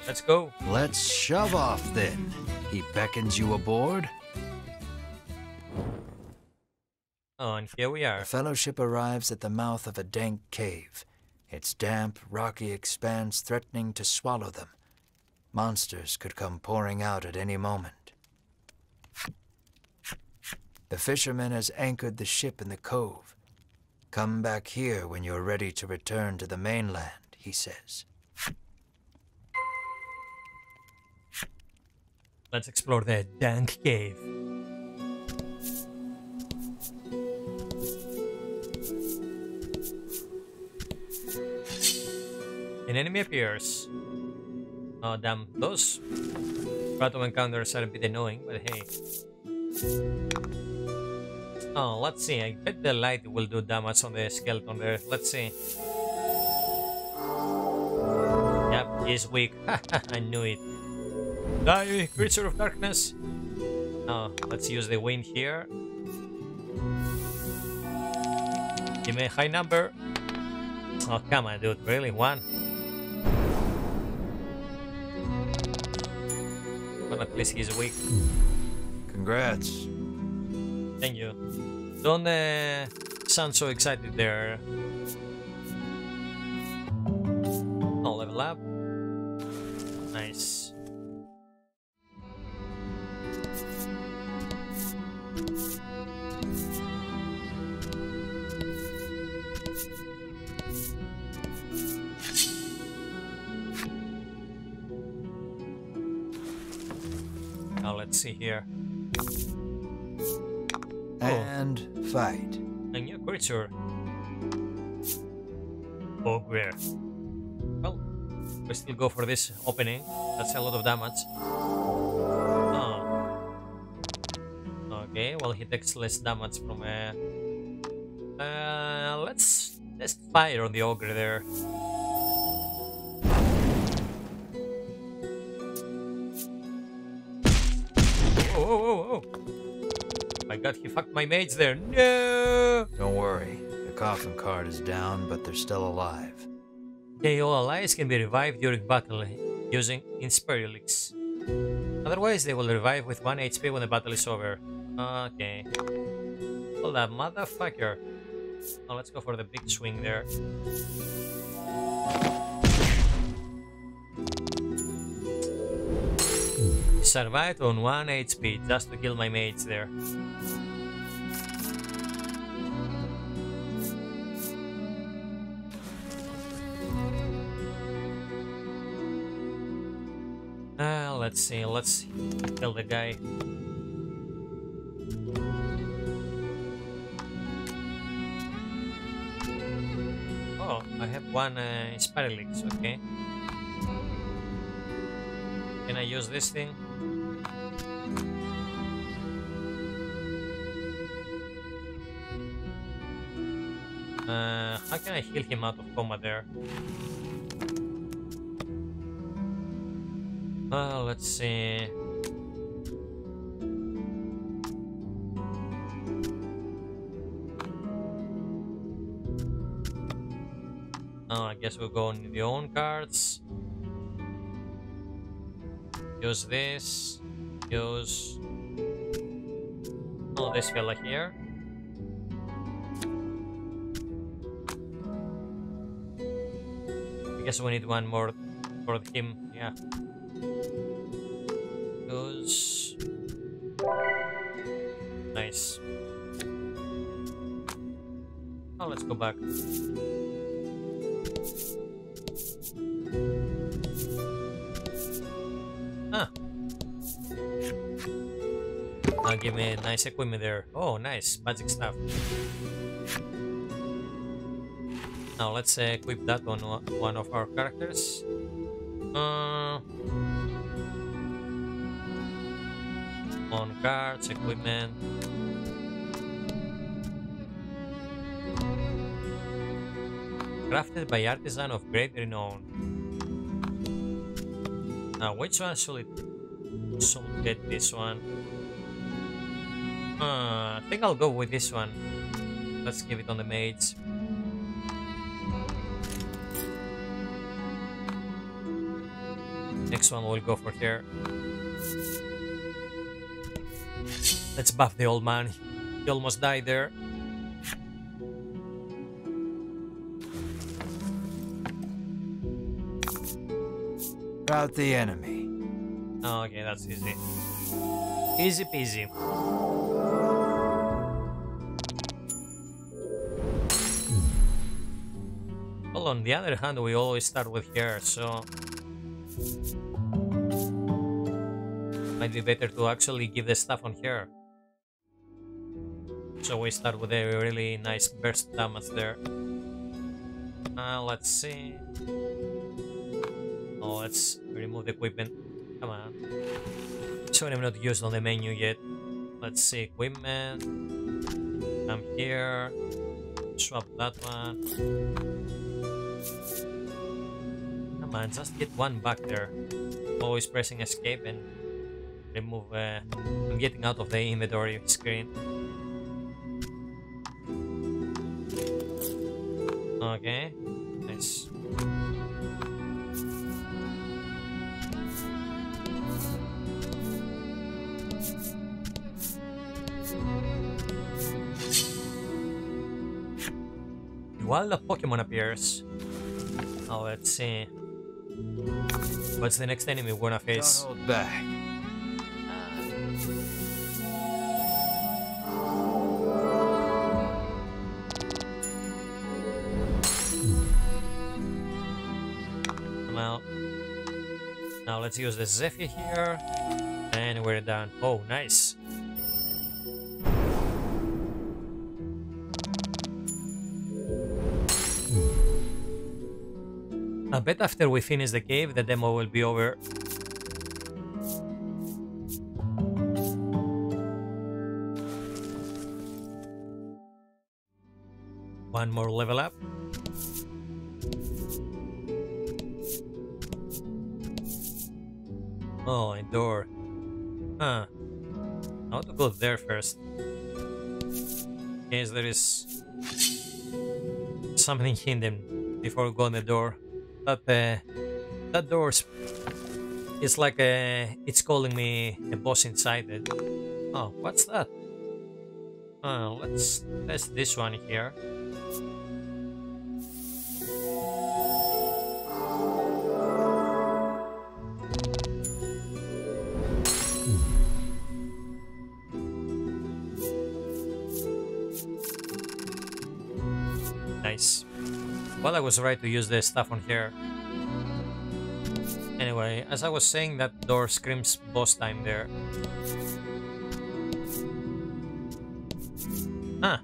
Let's go. Let's shove off then. He beckons you aboard. Oh, and here we are. The Fellowship arrives at the mouth of a dank cave, its damp, rocky expanse threatening to swallow them. Monsters could come pouring out at any moment. The fisherman has anchored the ship in the cove. Come back here when you're ready to return to the mainland, he says. Let's explore the dank cave. enemy appears. Oh damn, those random encounters are a bit annoying, but hey. Oh, let's see. I bet the light will do damage on the skeleton there. Let's see. Yep, he's weak. I knew it. Die, creature of darkness. Oh, let's use the wind here. Give me a high number. Oh, come on, dude. Really? One? Well, at least he's weak. Congrats. Thank you. Don't sound so excited there. Oh, level up. Nice. Now let's see here. And fight. A new creature. Ogre. Well, we still go for this opening. That's a lot of damage. Oh. Okay, well he takes less damage from let's fire on the ogre there. Oh. My god, he fucked my mates there. No! Don't worry. The coffin card is down, but they're still alive. KO allies can be revived during battle using Inspirelix. Otherwise, they will revive with 1 HP when the battle is over. Okay. Hold up, motherfucker. Now let's go for the big swing there. Survived on 1 HP just to kill my mates there. Let's see, let's kill the guy. Oh, I have 1 Spirelix, okay. Can I use this thing? How can I heal him out of coma there? Let's see. I guess we'll go on the own cards. Use this. Use... Oh, this fella here. I guess we need 1 more for him, yeah. Use... Nice. Oh, let's go back. Now give me nice equipment there. Oh, nice. Magic stuff. Now let's equip that on one of our characters. On cards, equipment. Crafted by artisan of great renown. Now which one should it? Should get this one. I think I'll go with this one. Let's give it on the mage. Next one we'll go for here. Let's buff the old man. He almost died there. Rout the enemy. Oh, okay, that's easy. Easy peasy. Well, on the other hand, we always start with here, so... might be better to actually give the stuff on here. So we start with a really nice burst damage there. Let's see... Oh, let's remove the equipment. Come on. So I'm not used on the menu yet. Let's see, equipment. Come here. Swap that one. Come on, just get one back there. Always pressing escape and remove. I'm getting out of the inventory screen. Okay, nice. While the Pokemon appears, oh, let's see. What's the next enemy we're gonna face? Don't hold back. Well, now let's use the Zephyr here, and we're done. Oh, nice. I bet after we finish the cave, the demo will be over. One more level up. Oh, a door. Huh. I want to go there first. In case there is something hidden before we go on the door. But that door is like it's calling me a boss inside it. Oh, what's that? Let's test this one here. Nice. Well, I was right to use the stuff on here. Anyway, as I was saying, that door screams boss time there. Ah!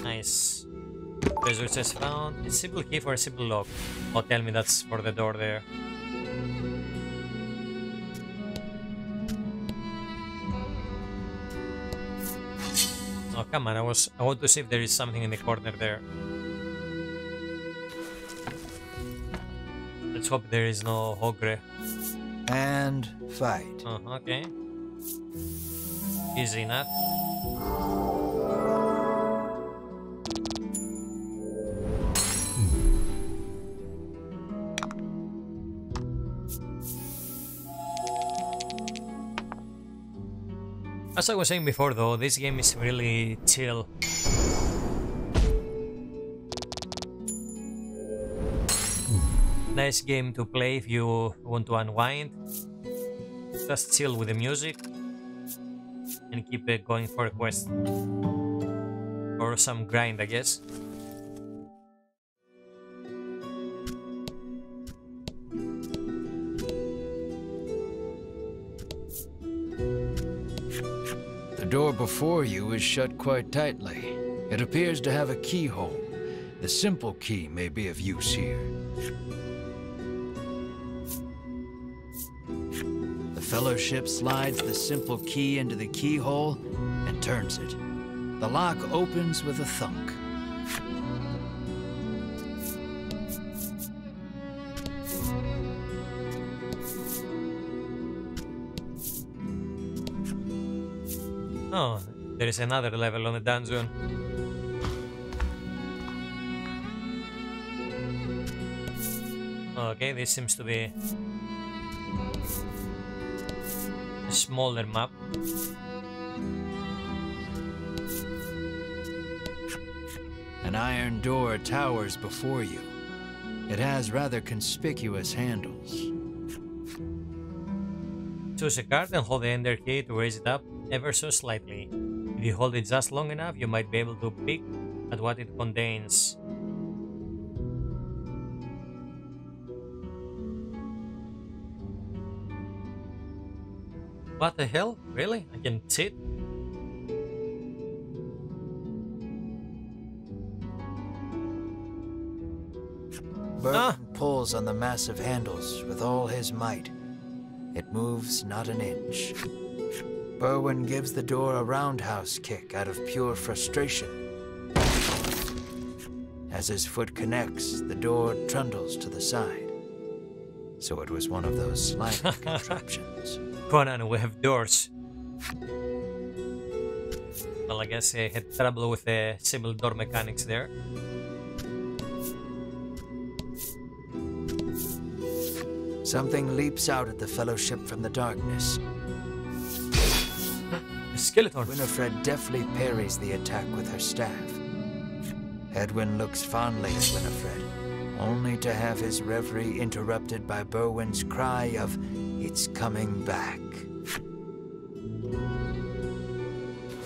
Nice. Treasure chest found. A simple key for a simple lock. Oh, tell me that's for the door there. Oh, come on, I want to see if there is something in the corner there. Let's hope there is no ogre. And fight. Oh, okay. Easy enough. As I was saying before though, this game is really chill. Nice game to play if you want to unwind. Just chill with the music and keep it going for a quest. Or some grind, I guess. The door before you is shut quite tightly. It appears to have a keyhole. The simple key may be of use here. The Fellowship slides the simple key into the keyhole and turns it. The lock opens with a thunk. Oh, there is another level on the dungeon. Okay, this seems to be a smaller map. An iron door towers before you. It has rather conspicuous handles. Choose a card and hold the ender key to raise it up ever so slightly. If you hold it just long enough, you might be able to pick at what it contains. What the hell? Really? I can cheat? Burton pulls pulls on the massive handles with all his might. It moves not an inch. Berwin gives the door a roundhouse kick out of pure frustration. As his foot connects, the door trundles to the side. So it was one of those sliding contraptions. Conan, we have doors. Well, I guess I had trouble with the simple door mechanics there. Something leaps out at the Fellowship from the darkness. A skeleton. Winifred deftly parries the attack with her staff. Edwin looks fondly at Winifred, only to have his reverie interrupted by Berwin's cry of, "It's coming back."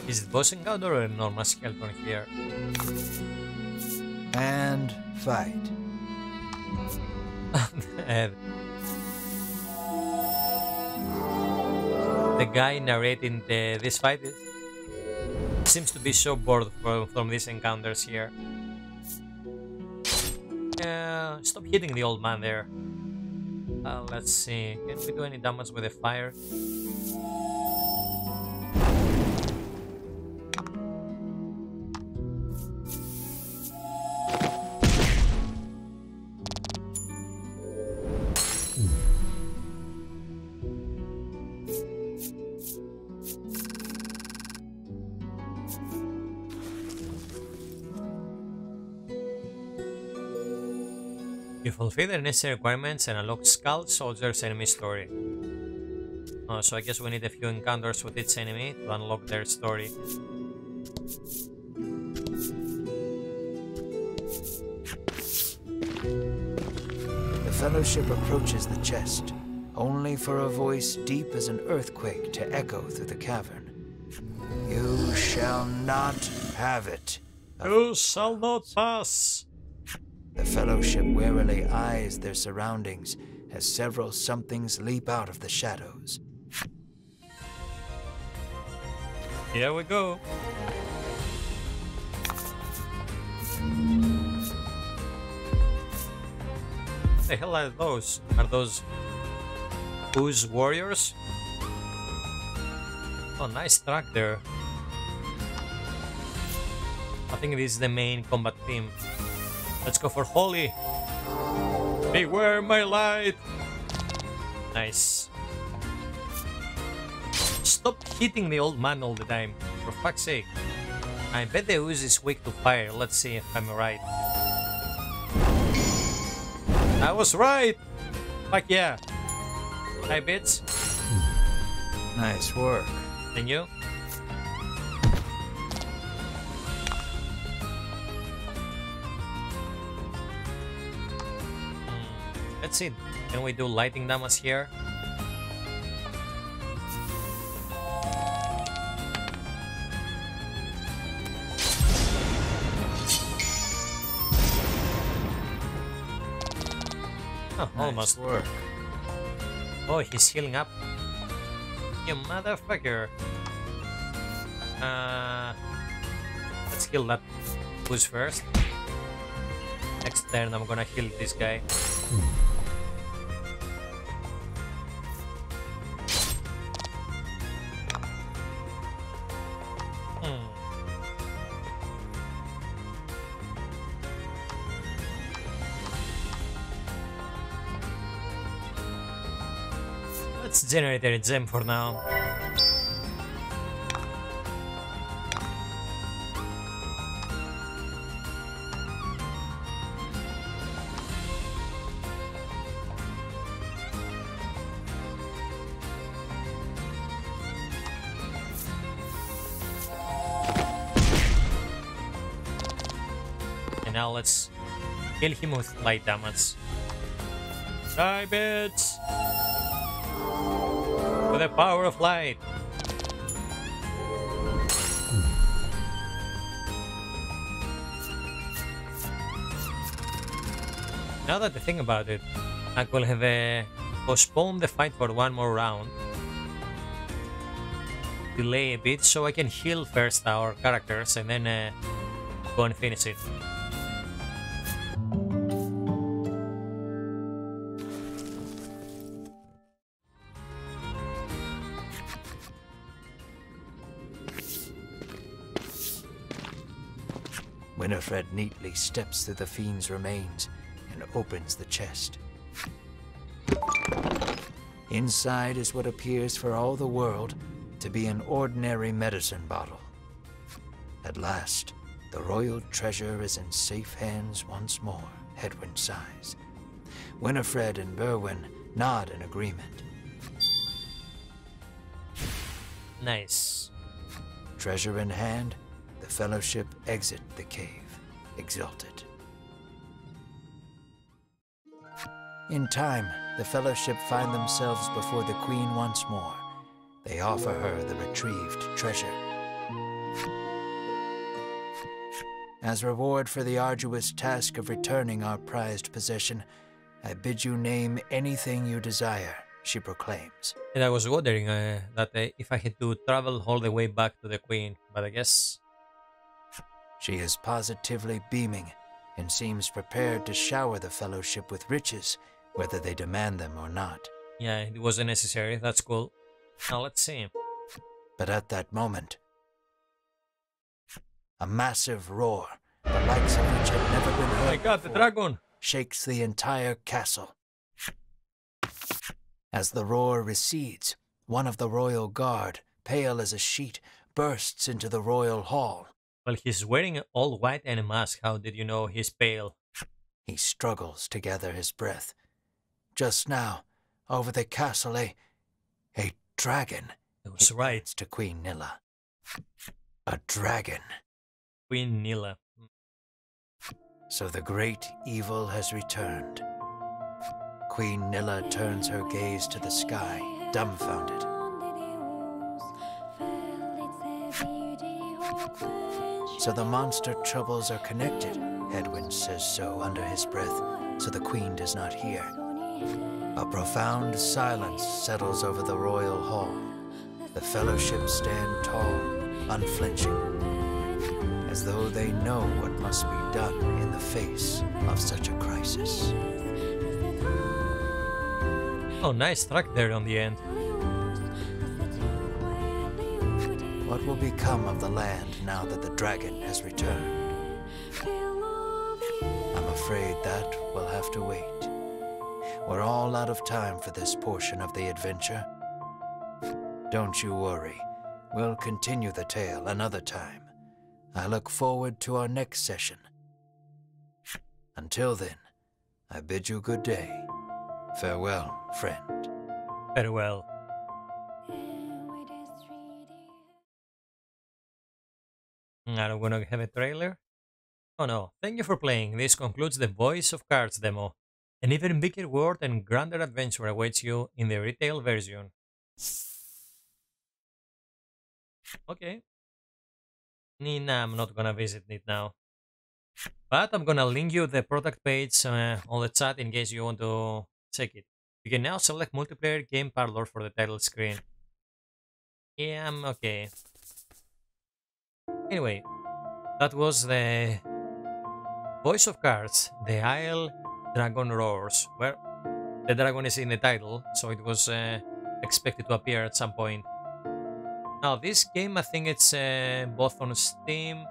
Is it boss encounter or a normal skeleton here? And fight. The guy narrating this fight seems to be so bored from these encounters here. Stop hitting the old man there. Let's see. Can we do any damage with the fire? You fulfill the necessary requirements and unlock Skull Soldier's enemy story. So I guess we need a few encounters with each enemy to unlock their story. The Fellowship approaches the chest, only for a voice deep as an earthquake to echo through the cavern. "You shall not have it." You shall not pass! The Fellowship warily eyes their surroundings as several somethings leap out of the shadows. Here we go. What the hell are those? Are those Ooze warriors? Oh, nice track there. I think this is the main combat theme. Let's go for Holy. Beware my light. Nice. Stop hitting the old man all the time. For fuck's sake. I bet the Ooze is weak to fire. Let's see if I'm right. I was right. Fuck yeah. Hi, bits. Nice work. And you? Let's see. Can we do lighting damage here? Oh, almost. Nice work. Oh, he's healing up. You motherfucker. Let's kill that Ooze first. Next turn I'm gonna heal this guy. Let's generate a gem for now. And now let's kill him with light damage. Die, bitch! With the power of light. Now that I think about it, I could have postponed the fight for one more round. Delay a bit so I can heal first our characters and then go and finish it. Winifred neatly steps through the fiend's remains and opens the chest. Inside is what appears for all the world to be an ordinary medicine bottle. At last, the royal treasure is in safe hands once more, Hedwyn sighs. Winifred and Berwin nod in agreement. Nice. Treasure in hand, the Fellowship exit the cave, exulted. In time, the Fellowship find themselves before the Queen once more. They offer her the retrieved treasure. As reward for the arduous task of returning our prized possession, I bid you name anything you desire, she proclaims. And I was wondering that if I had to travel all the way back to the Queen, but I guess... She is positively beaming and seems prepared to shower the Fellowship with riches, whether they demand them or not. Yeah, it wasn't necessary, that's cool. Now let's see. But at that moment, a massive roar, the likes of which had never been heard Oh my god, the dragon! shakes the entire castle. As the roar recedes, one of the royal guard, pale as a sheet, bursts into the royal hall. Well, he's wearing all white and a mask. How did you know he's pale? He struggles to gather his breath. Just now, over the castle, a dragon. That's right. To Queen Nilla. A dragon. Queen Nilla. So the great evil has returned. Queen Nilla turns her gaze to the sky, dumbfounded. So the monster troubles are connected, Hedwyn says so under his breath, so the Queen does not hear. A profound silence settles over the royal hall. The Fellowship stand tall, unflinching, as though they know what must be done in the face of such a crisis. Oh, nice track there on the end. What will become of the land now that the dragon has returned? I'm afraid that will have to wait. We're all out of time for this portion of the adventure. Don't you worry. We'll continue the tale another time. I look forward to our next session. Until then, I bid you good day. Farewell, friend. Farewell. Are we gonna have a trailer? Oh no, thank you for playing. This concludes the Voice of Cards demo. An even bigger world and grander adventure awaits you in the retail version. Okay. Nah, I'm not gonna visit it now. But I'm gonna link you the product page on the chat in case you want to check it. You can now select multiplayer game parlor for the title screen. Yeah, I'm okay. Anyway, that was the Voice of Cards, the Isle Dragon Roars, where the dragon is in the title, so it was expected to appear at some point. Now, this game, I think it's both on Steam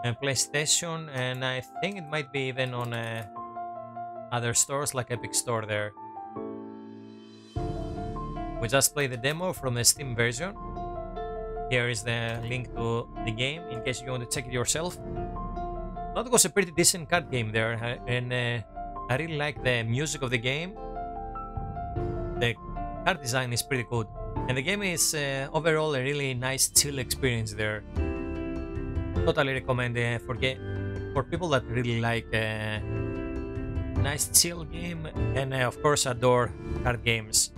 and PlayStation, and I think it might be even on other stores like Epic Store there. We just played the demo from the Steam version. Here is the link to the game in case you want to check it yourself. That was a pretty decent card game there, and I really like the music of the game. The card design is pretty good, and the game is overall a really nice chill experience there. Totally recommend for people that really like a nice chill game and of course adore card games.